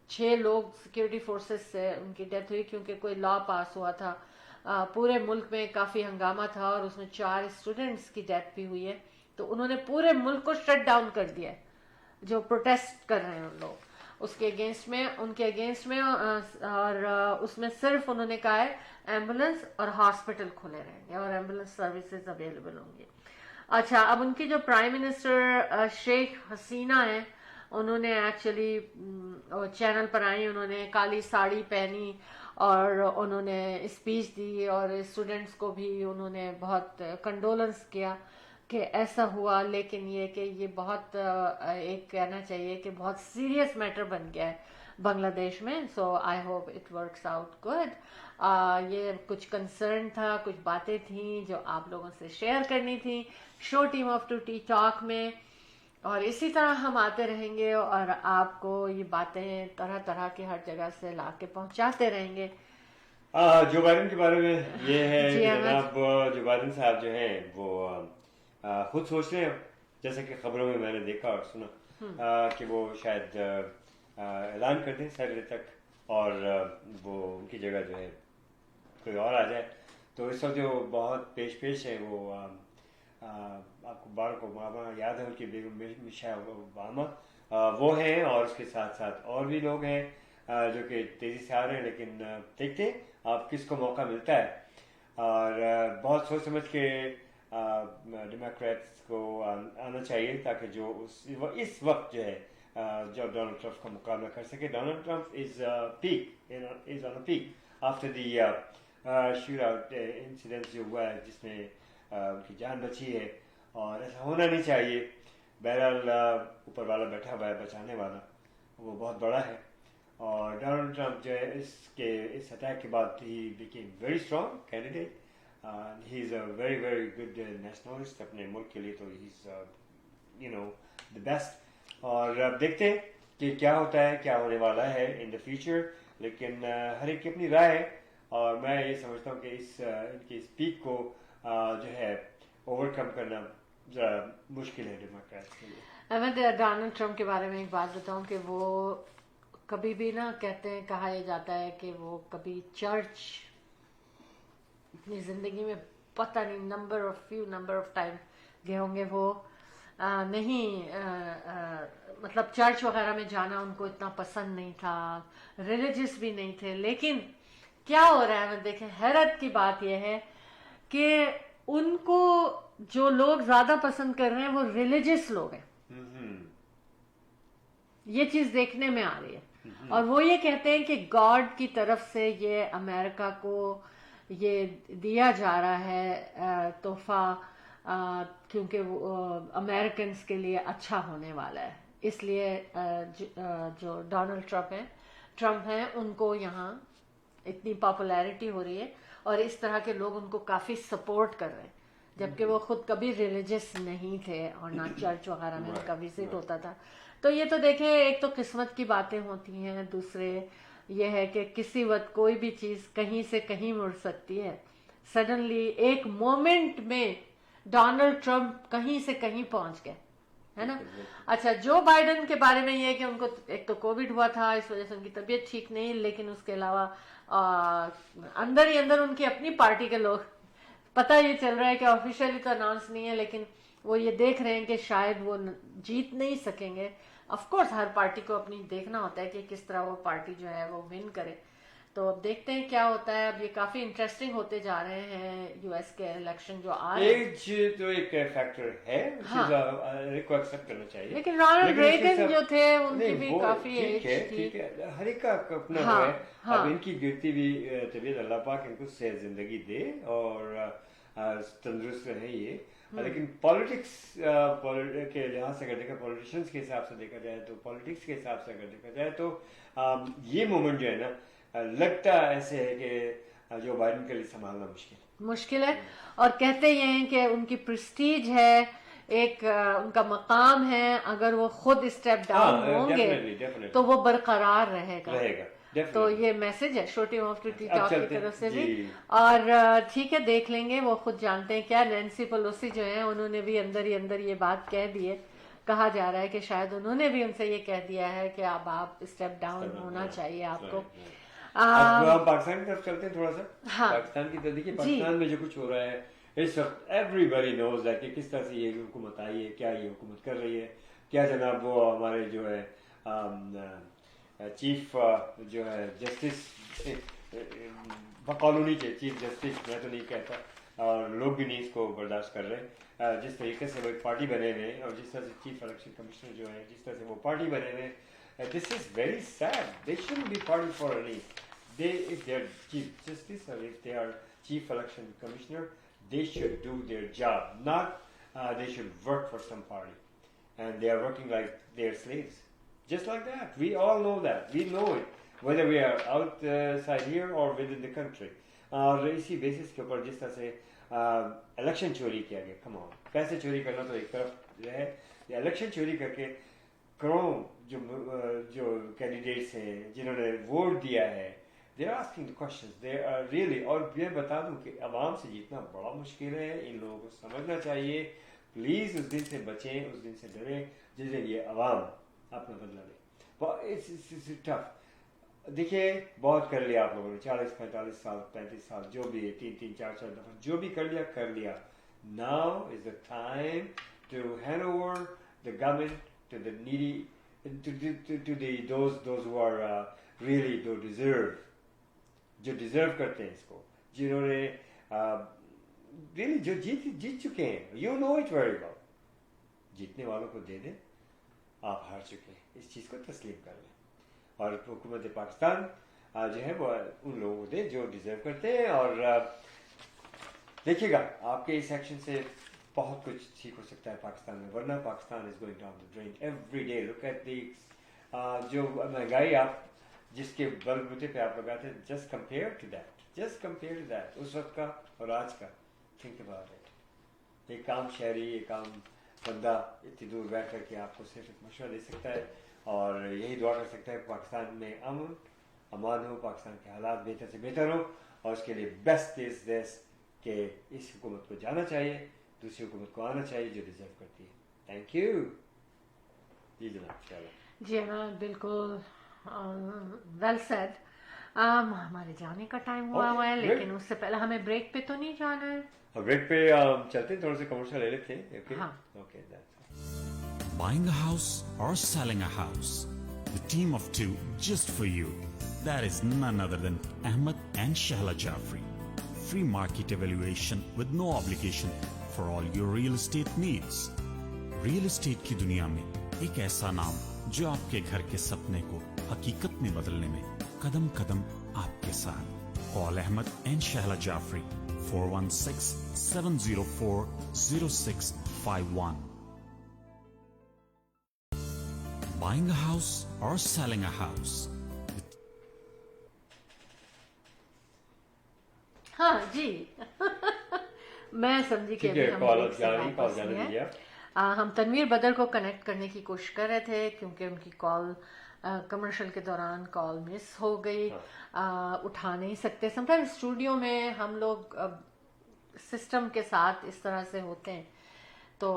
6 लोग सिक्योरिटी फोर्सेस से उनकी डेथ हुई, क्योंकि कोई लॉ पास हुआ था पूरे मुल्क में काफ़ी हंगामा था और उसमें 4 स्टूडेंट्स की डेथ भी हुई है, तो उन्होंने पूरे मुल्क को शट डाउन कर दिया है, जो प्रोटेस्ट कर रहे हैं उन लोग उसके अगेंस्ट में, उनके अगेंस्ट में। और उसमें सिर्फ उन्होंने कहा है एम्बुलेंस और हॉस्पिटल खुले रहेंगे और एम्बुलेंस सर्विसेज अवेलेबल होंगी। अच्छा, अब उनकी जो प्राइम मिनिस्टर शेख हसीना है, उन्होंने एक्चुअली चैनल पर आई, उन्होंने काली साड़ी पहनी और उन्होंने स्पीच दी और स्टूडेंट्स को भी उन्होंने बहुत कंडोलेंस किया कि ऐसा हुआ, लेकिन ये बहुत एक कहना चाहिए कि बहुत सीरियस मैटर बन गया है बांग्लादेश में। So I hope it works out good. ये कुछ कंसर्न था, कुछ बातें थी जो आप लोगों से शेयर करनी थी show team of T talk में, और इसी तरह हम आते रहेंगे और आपको ये बातें तरह तरह की हर जगह से ला के पहुँचाते रहेंगे। जो बाइडन के बारे में ये है कि जनाब जो बाइडन साहब जो हैं वो खुद सोच रहे हैं, जैसे कि खबरों में मैंने देखा और सुना कि वो शायद ऐलान कर दें सैटरडे तक और वो उनकी जगह जो है कोई और आ जाए। तो इस वक्त जो बहुत पेश है वो आपको बाराक ओबामा याद है, उनकी बेगम मिशेल ओबामा वो हैं, और उसके साथ साथ और भी लोग हैं जो कि तेज़ी से आ रहे हैं, लेकिन देखते हैं आप किसको मौका मिलता है। और बहुत सोच समझ के डेमोक्रेट्स को आना चाहिए ताकि जो इस वक्त जो है जो डोनाल्ड ट्रम्प का मुकाबला कर सके। Donald Trump is on a peak after the shoot out incident जो हुआ है जिसमें उनकी जान बची है, और ऐसा होना नहीं चाहिए। बहरहाल ऊपर वाला बैठा हुआ है बचाने वाला, वो बहुत बड़ा है। और डोनाल्ड ट्रम्प जो है इस अटैक के बाद he became very strong candidate. He is a very very good nationalist अपने मुल्क के लिए, तो he is you know the best. और अब देखते हैं कि क्या होता है, क्या होने वाला है इन द फ्यूचर, लेकिन हर एक की अपनी राय है, और मैं ये समझता हूँ कि इनकी स्पीक को जो है ओवरकम करना ज़रा मुश्किल है डेमोक्रेट्स के लिए। मैं डोनाल्ड ट्रम्प के बारे में एक बात बताऊं कि वो कभी भी ना कहते हैं, कहा जाता है कि वो कभी चर्च अपनी ज़िंदगी में पता नहीं नंबर ऑफ टाइम गए होंगे। वो मतलब चर्च वगैरह में जाना उनको इतना पसंद नहीं था, रिलीजियस भी नहीं थे। लेकिन क्या हो रहा है, मैं देखें हैरत की बात यह है कि उनको जो लोग ज्यादा पसंद कर रहे हैं वो रिलीजियस लोग हैं। ये चीज देखने में आ रही है, और वो ये कहते हैं कि गॉड की तरफ से ये अमेरिका को ये दिया जा रहा है तोहफा, क्योंकि अमेरिकन के लिए अच्छा होने वाला है। इसलिए जो डोनाल्ड ट्रम्प हैं उनको यहाँ इतनी पॉपुलैरिटी हो रही है, और इस तरह के लोग उनको काफी सपोर्ट कर रहे हैं, जबकि वो खुद कभी रिलीजियस नहीं थे और ना चर्च वगैरह में उनका विजिट होता था। तो ये तो देखें, एक तो किस्मत की बातें होती हैं, दूसरे ये है कि किसी वक्त कोई भी चीज कहीं से कहीं मुड़ सकती है। सडनली एक मोमेंट में डोनाल्ड ट्रम्प कहीं से कहीं पहुंच गए, है ना। अच्छा, जो बाइडन के बारे में ये है कि उनको एक तो कोविड हुआ था, इस वजह से उनकी तबीयत ठीक नहीं, लेकिन उसके अलावा अंदर ही अंदर उनकी अपनी पार्टी के लोग, पता ये चल रहा है कि ऑफिशियली तो अनाउंस नहीं है, लेकिन वो ये देख रहे हैं कि शायद वो जीत नहीं सकेंगे। ऑफ कोर्स हर पार्टी को अपनी देखना होता है कि किस तरह वो पार्टी जो है वो विन करे। तो अब देखते हैं क्या होता है। अब ये काफी इंटरेस्टिंग होते जा रहे हैं यूएस के इलेक्शन जो आ रहे हैं। एज तो एक फैक्टर है, को एक्सेप्ट करना चाहिए, लेकिन रोनाल्ड रेगन जो थे उनकी भी काफी एज थी। ठीक है, हर एक का अपना है। अब इनकी गिरती हुई तबीयत, अल्लाह पाक इनको सेहत जिंदगी दे और तंदुरुस्त रहे ये। लेकिन पॉलिटिक्स के लिहाज से अगर देखा, पॉलिटिशियंस के हिसाब से देखा जाए, तो पॉलिटिक्स के हिसाब से अगर देखा जाए तो ये मोमेंट जो है ना, लगता ऐसे है कि जो बाइडन के लिए संभालना मुश्किल है। और कहते ये हैं कि उनकी प्रेस्टीज है, एक उनका मकाम है, अगर वो खुद स्टेप डाउन होंगे तो वो बरकरार रहेगा। तो ये मैसेज है show team of T talk की तरफ से भी। और ठीक है, देख लेंगे, वो खुद जानते हैं क्या। नैन्सी पेलोसी जो है उन्होंने भी अंदर ही अंदर ये बात कह दी है। कहा जा रहा है कि शायद उन्होंने भी उनसे ये कह दिया है कि अब आप स्टेप डाउन होना चाहिए आपको। अब हम पाकिस्तान की तरफ चलते हैं थोड़ा सा. हाँ. पाकिस्तान की तरफ देखिए, पाकिस्तान में जो कुछ हो रहा है इस वक्त एवरीबॉडी नोज दैट कि किस तरह से ये हुकूमत आई है, क्या ये हुकूमत कर रही है, क्या जनाब वो हमारे जो है चीफ जो है जस्टिस बकौलूनी के चीफ जस्टिस, मैं तो नहीं कहता, और लोग भी नहीं इसको बर्दाश्त कर रहे, जिस तरीके से वो एक पार्टी बने हुए और जिस तरह से चीफ इलेक्शन कमिश्नर जो है जिस तरह से वो पार्टी बने हुए, this is very sad. They shouldn't be party for any. They, if they are chief justice or if they are chief election commissioner, they should do their job. Not they should work for some party, and they are working like they are slaves, just like that. We all know that. We know it, whether we are outside here or within the country. और इसी basis के ऊपर जिस तरह से election चोरी किया गया, कम ऑन, पैसे चोरी करना तो एक तरफ है, इलेक्शन चोरी करके करोड़ों जो कैंडिडेट्स हैं जिन्होंने वोट दिया है, they are asking the questions. They are really, और मैं बता दूं कि आवाम से जीतना बड़ा मुश्किल है, इन लोगों को समझना चाहिए. प्लीज उस दिन से बचें, उस दिन से डरें जिस दिन ये आवाम अपना बदला ले. It's tough. देखिए, बहुत कर लिया आप लोगों ने, 40-45 साल, 35 साल, जो भी है, 3-3, 4-4 दफा जो भी कर लिया. Now is the time to hand over the government to the needy, to those who are really do deserve, जो डिजर्व करते हैं इसको, जिन्होंने रियली जो जीत चुके हैं. You know it very well. जीतने वालों को दे दें, आप हार चुके हैं, इस चीज़ को तस्लीम कर लें. और हुकूमत पाकिस्तान जो है वो उन लोगों को दे जो डिजर्व करते हैं. और देखिएगा, आपके इस एक्शन से बहुत कुछ ठीक हो सकता है पाकिस्तान में, वरना Pakistan is going down the drain every day. Look at the जो महंगाई आप जिसके बलबूते पे आप लगाते हैं, जस्ट कंपेयर टू दैट, उस वक्त का और आज का. Think about it. एक आम शहरी, एक आम बंदा इतनी दूर बैठ करके आपको सिर्फ एक मशवरा दे सकता है और यही दुआ कर सकता है पाकिस्तान में अमान हो, पाकिस्तान के हालात बेहतर से बेहतर हो. और उसके लिए बेस्ट इज दिस कि इस हुकूमत को जाना चाहिए, दूसरी हुकूमत को आना चाहिए जो डिजर्व करती है. Thank you. जी जनाब. जी हाँ, बिल्कुल वेल सेड. हमारे जाने का टाइम हुआ है, लेकिन उससे पहले हमें ब्रेक पे तो नहीं जाना है. ब्रेक पे चलते हैं, थोड़ा सा कमर्शियल ले लेते हैं. ओके. हाँ. Okay. Buying a house or selling a house? The team of two just for you. That is none other than Ahmed and Shahla Jafri. Free market evaluation with no obligation for all your real estate needs. Real estate की दुनिया में एक ऐसा नाम जो आपके घर के सपने को हकीकत में बदलने में कदम कदम आपके साथ. Call Ahmed and Shahla Jafri 416-704-0651. Buying a house or selling a house? हाँ जी. मैं समझी कि अभी हम break से वापस हैं. हम तनवीर बदर को कनेक्ट करने की कोशिश कर रहे थे क्योंकि उनकी कॉल कमर्शियल के दौरान कॉल मिस हो गई. उठा नहीं सकते. समटाइम्स स्टूडियो में हम लोग सिस्टम के साथ इस तरह से होते हैं, तो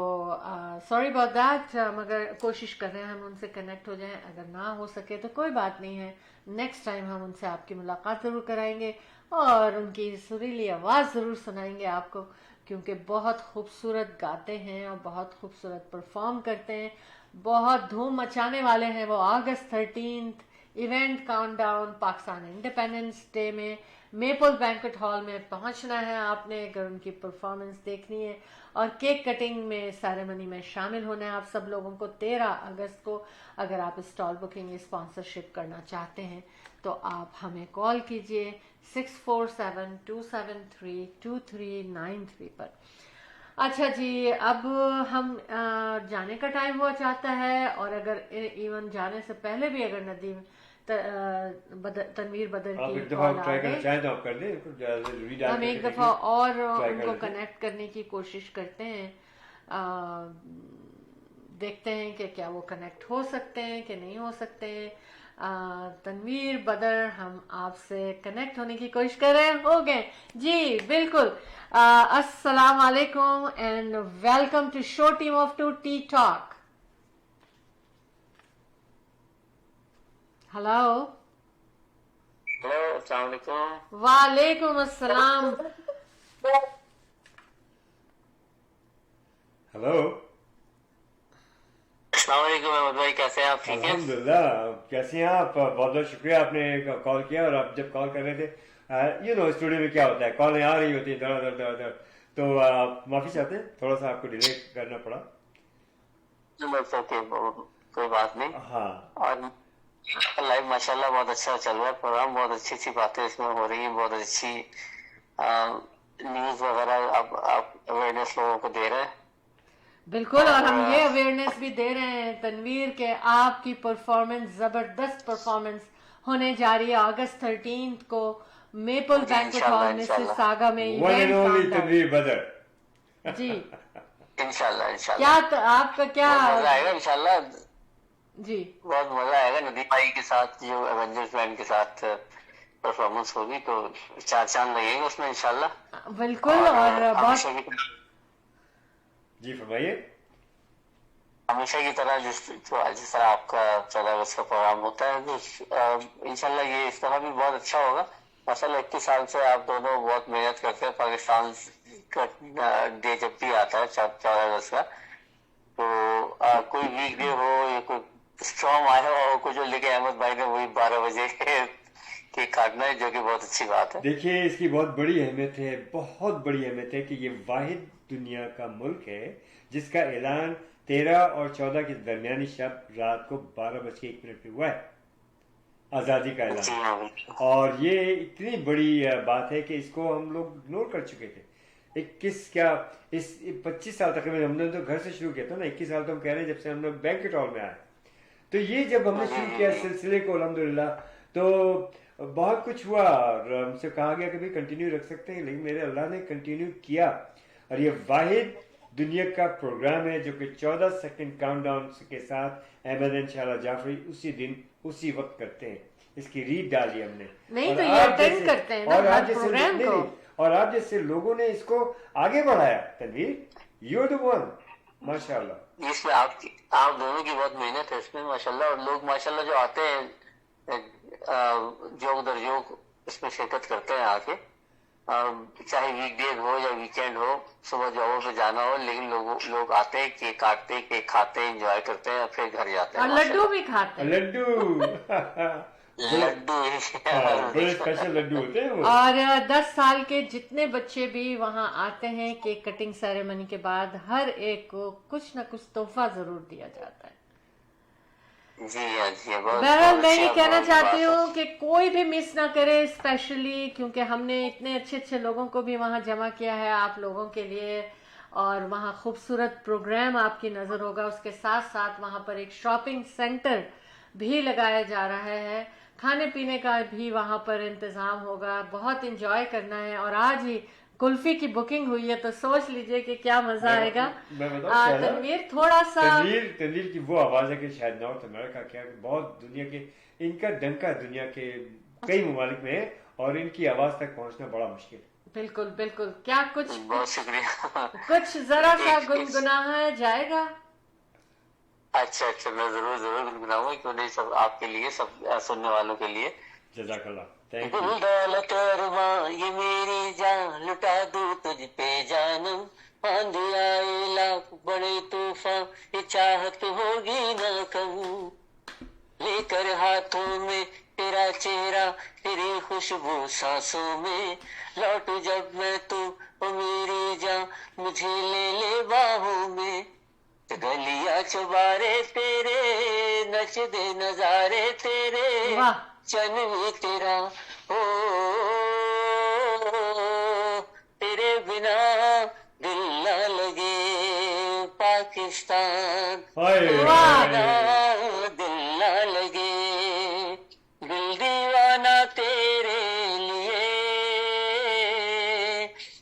सॉरी अबाउट दैट. मगर कोशिश कर रहे हैं हम उनसे कनेक्ट हो जाएं. अगर ना हो सके तो कोई बात नहीं है, नेक्स्ट टाइम हम उनसे आपकी मुलाकात ज़रूर कराएंगे और उनकी सुरीली आवाज़ ज़रूर सुनाएंगे आपको, क्योंकि बहुत खूबसूरत गाते हैं और बहुत खूबसूरत परफॉर्म करते हैं. बहुत धूम मचाने वाले हैं वो. अगस्त 13 event countdown Pakistan independence day में मेपल बैंक्वेट हॉल में पहुंचना है आपने अगर उनकी परफॉर्मेंस देखनी है. और केक कटिंग में सेरेमनी में शामिल होना है आप सब लोगों को 13 अगस्त को. अगर आप स्टॉल बुकिंग स्पॉन्सरशिप करना चाहते हैं तो आप हमें कॉल कीजिए 647-273-2393 पर. अच्छा जी, अब हम जाने का टाइम हुआ चाहता है. और अगर इवन जाने से पहले भी अगर नदीम तनवीर बदर की कॉल आ गई, हम एक दफा और उनको कनेक्ट करने की कोशिश करते हैं. देखते हैं कि क्या वो कनेक्ट हो सकते हैं कि नहीं हो सकते हैं. तनवीर बदर, हम आपसे कनेक्ट होने की कोशिश कर रहे हैं. हो गए जी, बिल्कुल. अस्सलाम वालेकुम and welcome to show team of two T talk. Hello. अस्सलाम वालेकुम। वालेकुम अस्सलाम। हेलो, अस्सलाम वालेकुम अहमद भाई, कैसे हैं आप? ठीक है? अल्हम्दुलिल्लाह। कैसे हैं आप? बहुत बहुत शुक्रिया, आपने कॉल किया। और आप जब कॉल कर रहे थे, स्टूडियो में क्या होता है, कॉलें आ रही होती हैं दर, तो माफी चाहते हैं, थोड़ा सा आपको डिले करना पड़ा। कोई बात नहीं। हाँ, और लाइव माशाल्लाह बहुत अच्छा चल रहा है प्रोग्राम, बहुत अच्छी अच्छी बातें इसमें हो रही हैं, बहुत अच्छी न्यूज वगैरह आप अवेयरनेस लोगों को दे रहे हैं। बिल्कुल, और हम ये अवेयरनेस भी दे रहे हैं तनवीर के आपकी परफॉर्मेंस, जबरदस्त परफॉर्मेंस होने जा रही है अगस्त 13 को Maple banquet hall Mississauga में one and only event Tanveer Badar. जी। इंशाल्लाह इंशाल्लाह क्या आपका क्या बहुत मजा आएगा इंशाल्लाह जी, बहुत मजा आएगा। नदीम भाई के साथ जो एवेंजर्स बैंड के साथ परफॉर्मेंस होगी तो चार चांद लगेगा उसमें इंशाल्लाह। बिल्कुल। और बहुत जी फरमाइए। हमेशा की तरह जिस तरह आपका 14 अगस्त का प्रोग्राम होता है तो इंशाल्लाह ये इस तरह भी बहुत अच्छा होगा। माशाल्लाह 21 साल से आप दोनों बहुत मेहनत करते हैं। पाकिस्तान का डे जब भी आता है 14 अगस्त का, तो कोई वीक डे हो या कोई स्ट्रॉन्ग आया हो, कुछ जो लेके अहमद भाई ने वही 12 बजे केक काटना है, जो कि बहुत अच्छी बात है। देखिए, इसकी बहुत बड़ी अहमियत है, बहुत बड़ी अहमियत है कि ये वाहिद दुनिया का मुल्क है जिसका ऐलान 13 और 14 के दरमियानी शब रात को 12:01 पे हुआ है, आज़ादी का ऐलान। और ये इतनी बड़ी बात है कि इसको हम लोग इग्नोर कर चुके थे। 25 साल तकरीबन हमने तो घर से शुरू किया था ना, 21 साल तो हम कह रहे हैं जब से हम लोग बैंक्वेट हॉल में आए। तो ये जब हमने शुरू किया सिलसिले को अल्हम्दुलिल्लाह, तो बहुत कुछ हुआ और हमसे कहा गया कि भाई कंटिन्यू रख सकते हैं, लेकिन मेरे अल्लाह ने कंटिन्यू किया। और ये वाहिद दुनिया का प्रोग्राम है जो कि 14 सेकंड काउंटडाउन के साथ अहमद एंड शाला जाफरी उसी दिन उसी वक्त करते हैं। इसकी रीड डाली हमने, नहीं तो ये अटेंड करते हैं ना हर प्रोग्राम को, और आप जैसे लोगों ने इसको आगे बढ़ाया। Tanveer, you are the one, माशाल्लाह। इसमें आप दोनों की बहुत मेहनत है इसमें माशाल्लाह। और लोग माशाल्लाह जो आते हैं जोक दर जोक इसमें शिरकत करते हैं आके, चाहे वीकडे हो या वीकेंड हो, सुबह जॉबों पे जाना हो, लेकिन लोग आते हैं, केक काटते हैं, केक खाते हैं, एंजॉय करते हैं, फिर घर जाते हैं। और लड्डू भी खाते हैं। लड्डू बड़े स्पेशल लड्डू होते हैं वो। और 10 साल के जितने बच्चे भी वहाँ आते हैं, केक कटिंग सेरेमनी के बाद हर एक को कुछ न कुछ तोहफा जरूर दिया जाता है। जी बहरहाल मैं ये कहना चाहती हूँ कि कोई भी मिस ना करे, स्पेशली क्योंकि हमने इतने अच्छे अच्छे लोगों को भी वहाँ जमा किया है आप लोगों के लिए, और वहाँ खूबसूरत प्रोग्राम आपकी नजर होगा। उसके साथ साथ वहाँ पर एक शॉपिंग सेंटर भी लगाया जा रहा है, खाने पीने का भी वहाँ पर इंतजाम होगा, बहुत इंजॉय करना है। और आज ही कुल्फी की बुकिंग हुई है, तो सोच लीजिए कि क्या मजा आएगा। तनवीर थोड़ा सा तनवीर की वो आवाज है कि शायद नॉर्थ अमेरिका क्या बहुत दुनिया के इनका डंका दुनिया के कई ममालिक में है और इनकी आवाज तक पहुंचना बड़ा मुश्किल है। बिल्कुल बिल्कुल। क्या कुछ बहुत शुक्रिया। कुछ जरा सा गुनगुनाया जाएगा? अच्छा मैं जरूर गुनगुनाऊंगा, क्यों नहीं, सब आपके लिए, सब सुनने वालों के लिए। जज़ाकल्लाह, थैंक यू। दौलत अरमां ये मेरी जान, लुटा दूं तुझ पे जानम, आंधी आए लाख बड़े तूफान, ये चाहत होगी ना कम, लेकर हाथों में तेरा चेहरा, तेरी खुशबू सांसों में, लौटू जब मैं तू ओ मेरी जान, मुझे ले बाहों में, गलियां चुबारे तेरे, नच दे नजारे तेरे, चन भी तेरा हो, तेरे बिना दिल ना लगे पाकिस्तान, दिल ना लगे, दिल दीवाना तेरे लिए,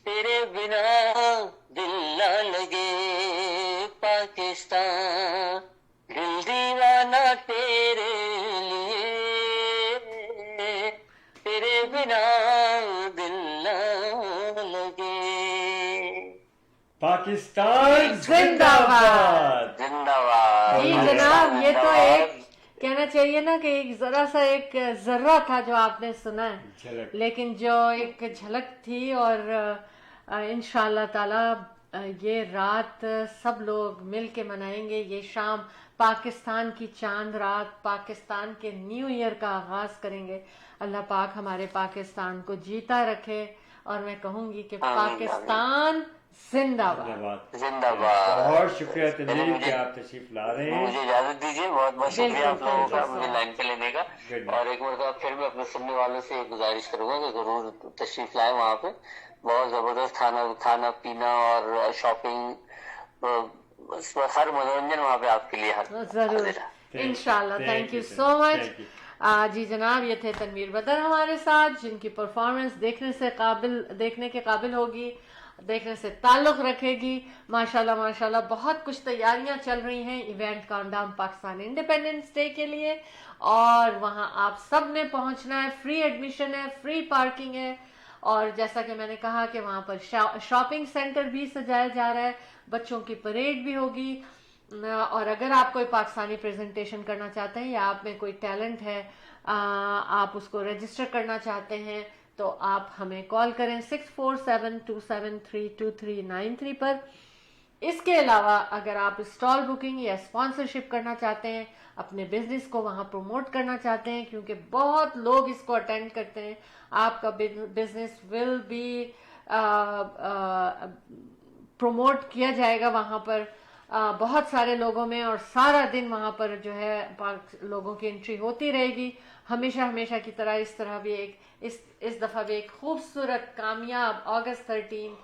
तेरे बिना दिल ना लगे पाकिस्तान, दिल दीवाना तेरे लिए, तेरे बिना दिल ना लगे। पाकिस्तान जिंदाबाद। जिंदाबाद। जी जनाब, ये तो कहना चाहिए ना कि एक जरा सा एक जर्रा था जो आपने सुना है, झलक। लेकिन जो एक झलक थी, और इंशाअल्लाह ताला ये रात सब लोग मिल के मनाएंगे। ये शाम पाकिस्तान की चांद रात, पाकिस्तान के न्यू ईयर का आगाज करेंगे। अल्लाह पाक हमारे पाकिस्तान को जीता रखे, और मैं कहूंगी कि पाकिस्तान जिंदाबाद। जिंदाबाद। बहुत शुक्रिया तनवीर कि आप तशरीफ ला रहे हैं। मुझे इजाजत दीजिए, बहुत बहुत शुक्रिया आप लोगों का मुझे लाइन पे लेने का। Good. और एक बार फिर मैं अपने सुनने वालों से गुजारिश करूंगा कि जरूर तशरीफ लाए वहाँ पे। बहुत जबरदस्त खाना पीना और शॉपिंग, हर मनोरंजन वहाँ पे आपके लिए जरूर इंशाल्लाह। Thank you so much. जी जनाब, ये थे तनवीर बदर हमारे साथ, जिनकी परफॉर्मेंस देखने के काबिल होगी, देखने से ताल्लुक रखेगी। माशाल्लाह माशाल्लाह बहुत कुछ तैयारियां चल रही हैं event countdown Pakistan independence day के लिए, और वहां आप सब ने पहुंचना है। फ्री एडमिशन है, फ्री पार्किंग है, और जैसा कि मैंने कहा कि वहां पर शॉपिंग सेंटर भी सजाया जा रहा है, बच्चों की परेड भी होगी। और अगर आप कोई पाकिस्तानी प्रेजेंटेशन करना चाहते हैं या आप में कोई टैलेंट है, आप उसको रजिस्टर करना चाहते हैं, तो आप हमें कॉल करें 6472732393 पर। इसके अलावा अगर आप स्टॉल बुकिंग या स्पॉन्सरशिप करना चाहते हैं, अपने बिजनेस को वहां प्रमोट करना चाहते हैं, क्योंकि बहुत लोग इसको अटेंड करते हैं, आपका बिजनेस विल बी प्रमोट किया जाएगा वहां पर बहुत सारे लोगों में, और सारा दिन वहां पर जो है लोगों की एंट्री होती रहेगी हमेशा की तरह। इस तरह भी इस दफा भी एक खूबसूरत कामयाब अगस्त 13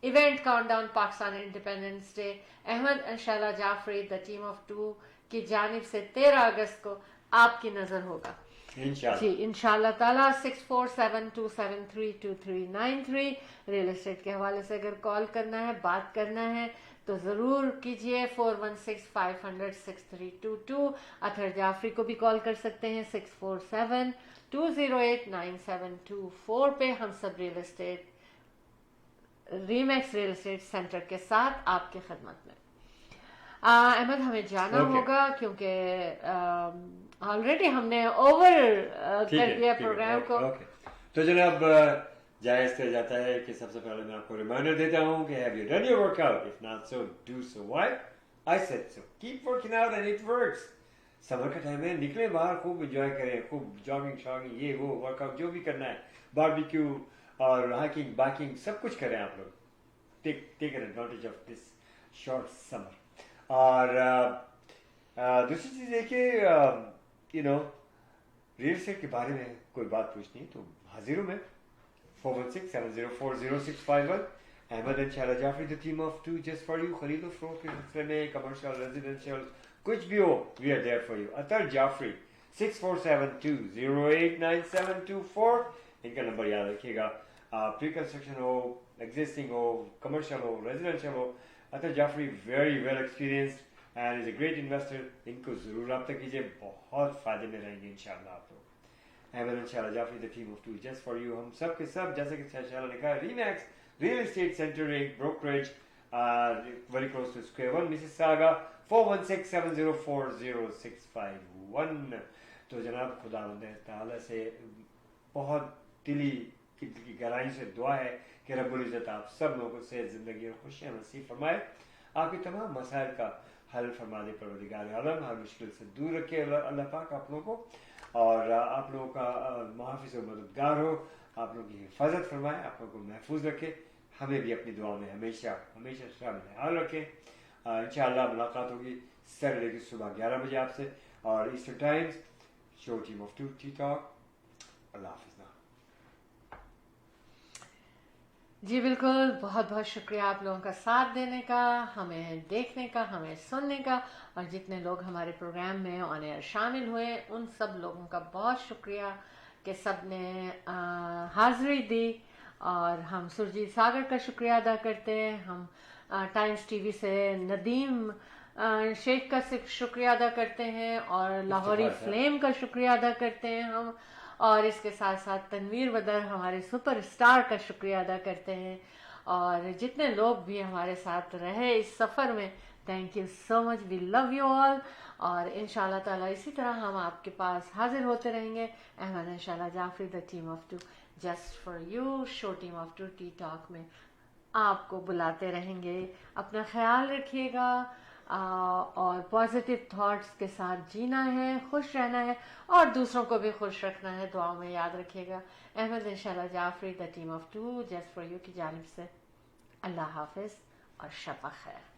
event countdown Pakistan independence day Ahmed and Shaila Jafri the team of 2 की जानिब से 13 अगस्त को आपकी नजर होगा जी इंशाल्लाह ताला। 6472732393 रियल एस्टेट के हवाले से अगर कॉल करना है, बात करना है, तो जरूर कीजिए। 4165006322। अतहर जाफरी को भी कॉल कर सकते हैं 6472089724 पे। हम सब real estate Remax real estate centre के साथ आपके खिदमत में। अहमद हमें जाना होगा क्योंकि ऑलरेडी हमने ओवर कर दिया प्रोग्राम को। तो जनाब जायज किया जाता है कि सबसे पहले मैं आपको रिमाइंडर देता हूँ कि have you done your workout, if not so do so why, I said so, keep working out and it works. Summer का टाइम है, निकले बाहर, खूब एंजॉय करें, खूब जॉगिंग शॉगिंग ये वो वर्कआउट जो भी करना है, बारबेक्यू और हाइकिंग बाइकिंग सब कुछ करें आप लोग। Take advantage of this short summer. और दूसरी चीज है कि यू नो रियल एस्टेट के बारे में कोई बात पूछनी तो हाजिर हूँ मैं। 416-704-0651। Ahmed and Shahla Jafri, the team of 2 just for you. खरीदो फरोख्त के सिलसिले में, कमर्शियल रेजिडेंशियल कुछ भी हो, we are there for you. अतर जाफरी 6472089724 इनका नंबर याद रखिएगा। प्री कंस्ट्रक्शन हो, एग्जिस्टिंग हो, कमर्शियल हो, रेजिडेंशियल हो, Athar Jafri very well experienced and is a great investor. इनको जरूर रब्ता कीजिए, बहुत फायदे में रहेंगे इंशाल्लाह आप लोग। Ahmed and Shahla Jafri, the team of 2 just for you. हम सब के सब, जैसे कि शैला ने कहा, रीमैक्स रियल एस्टेट सेंटर, एक brokerage very close to square 1 Mississauga. 4167040651। तो जनाब खुदा ताला से बहुत दिली की गहराई से दुआ है कि रब्बुल इज़्ज़त आप सब लोगों से ज़िंदगी और खुशियाँ नसीब फरमाए, आपके तमाम मसाइल का हल फरमा दे परवरदिगार आलम, हर मुश्किल से दूर रखे अल्लाह पाक आप लोगों को, और आप लोगों का मुहाफ़िज़ और मददगार हो, आप लोगों की हिफाजत फरमाए, आप लोगों को महफूज रखे, हमें भी अपनी दुआ में हमेशा शामिल हाल रखें। इंशाअल्लाह मुलाकात होगी सैटरडे की सुबह 11 बजे आपसे, और eastern times, show team of 2 T talk. अल्लाह हाफ़िज़। जी बिल्कुल, बहुत बहुत शुक्रिया आप लोगों का साथ देने का, हमें देखने का, हमें सुनने का, और जितने लोग हमारे प्रोग्राम में ऑन एयर शामिल हुए उन सब लोगों का बहुत शुक्रिया कि सब ने हाज़िरी दी। और हम सुरजीत सागर का शुक्रिया अदा करते हैं, हम टाइम्स टीवी से नदीम शेख का शुक्रिया अदा करते हैं, और लाहौरी फ्लेम का शुक्रिया अदा करते हैं हम, और इसके साथ साथ तनवीर बदर हमारे सुपरस्टार का शुक्रिया अदा करते हैं। اور جتنے لوگ بھی ہمارے ساتھ رہے اس سفر میں, thank you so much, we love you all. اور انشاءاللہ تعالیٰ اسی طرح ہم آپ کے پاس حاضر ہوتے رہیں گے. Ahmed and Shehla Jafri, the team of two just for you, show team of two T talk میں آپ کو بلاتے رہیں گے. اپنا خیال رکھیے گا اور پازیٹیو تھاٹس کے ساتھ جینا ہے, خوش رہنا ہے اور دوسروں کو بھی خوش رکھنا ہے. دعاؤں میں یاد رکھیے گا. Ahmed and Shehla Jafri, the team of two just for you کی جانب سے اللہ حافظ اور شب بخیر.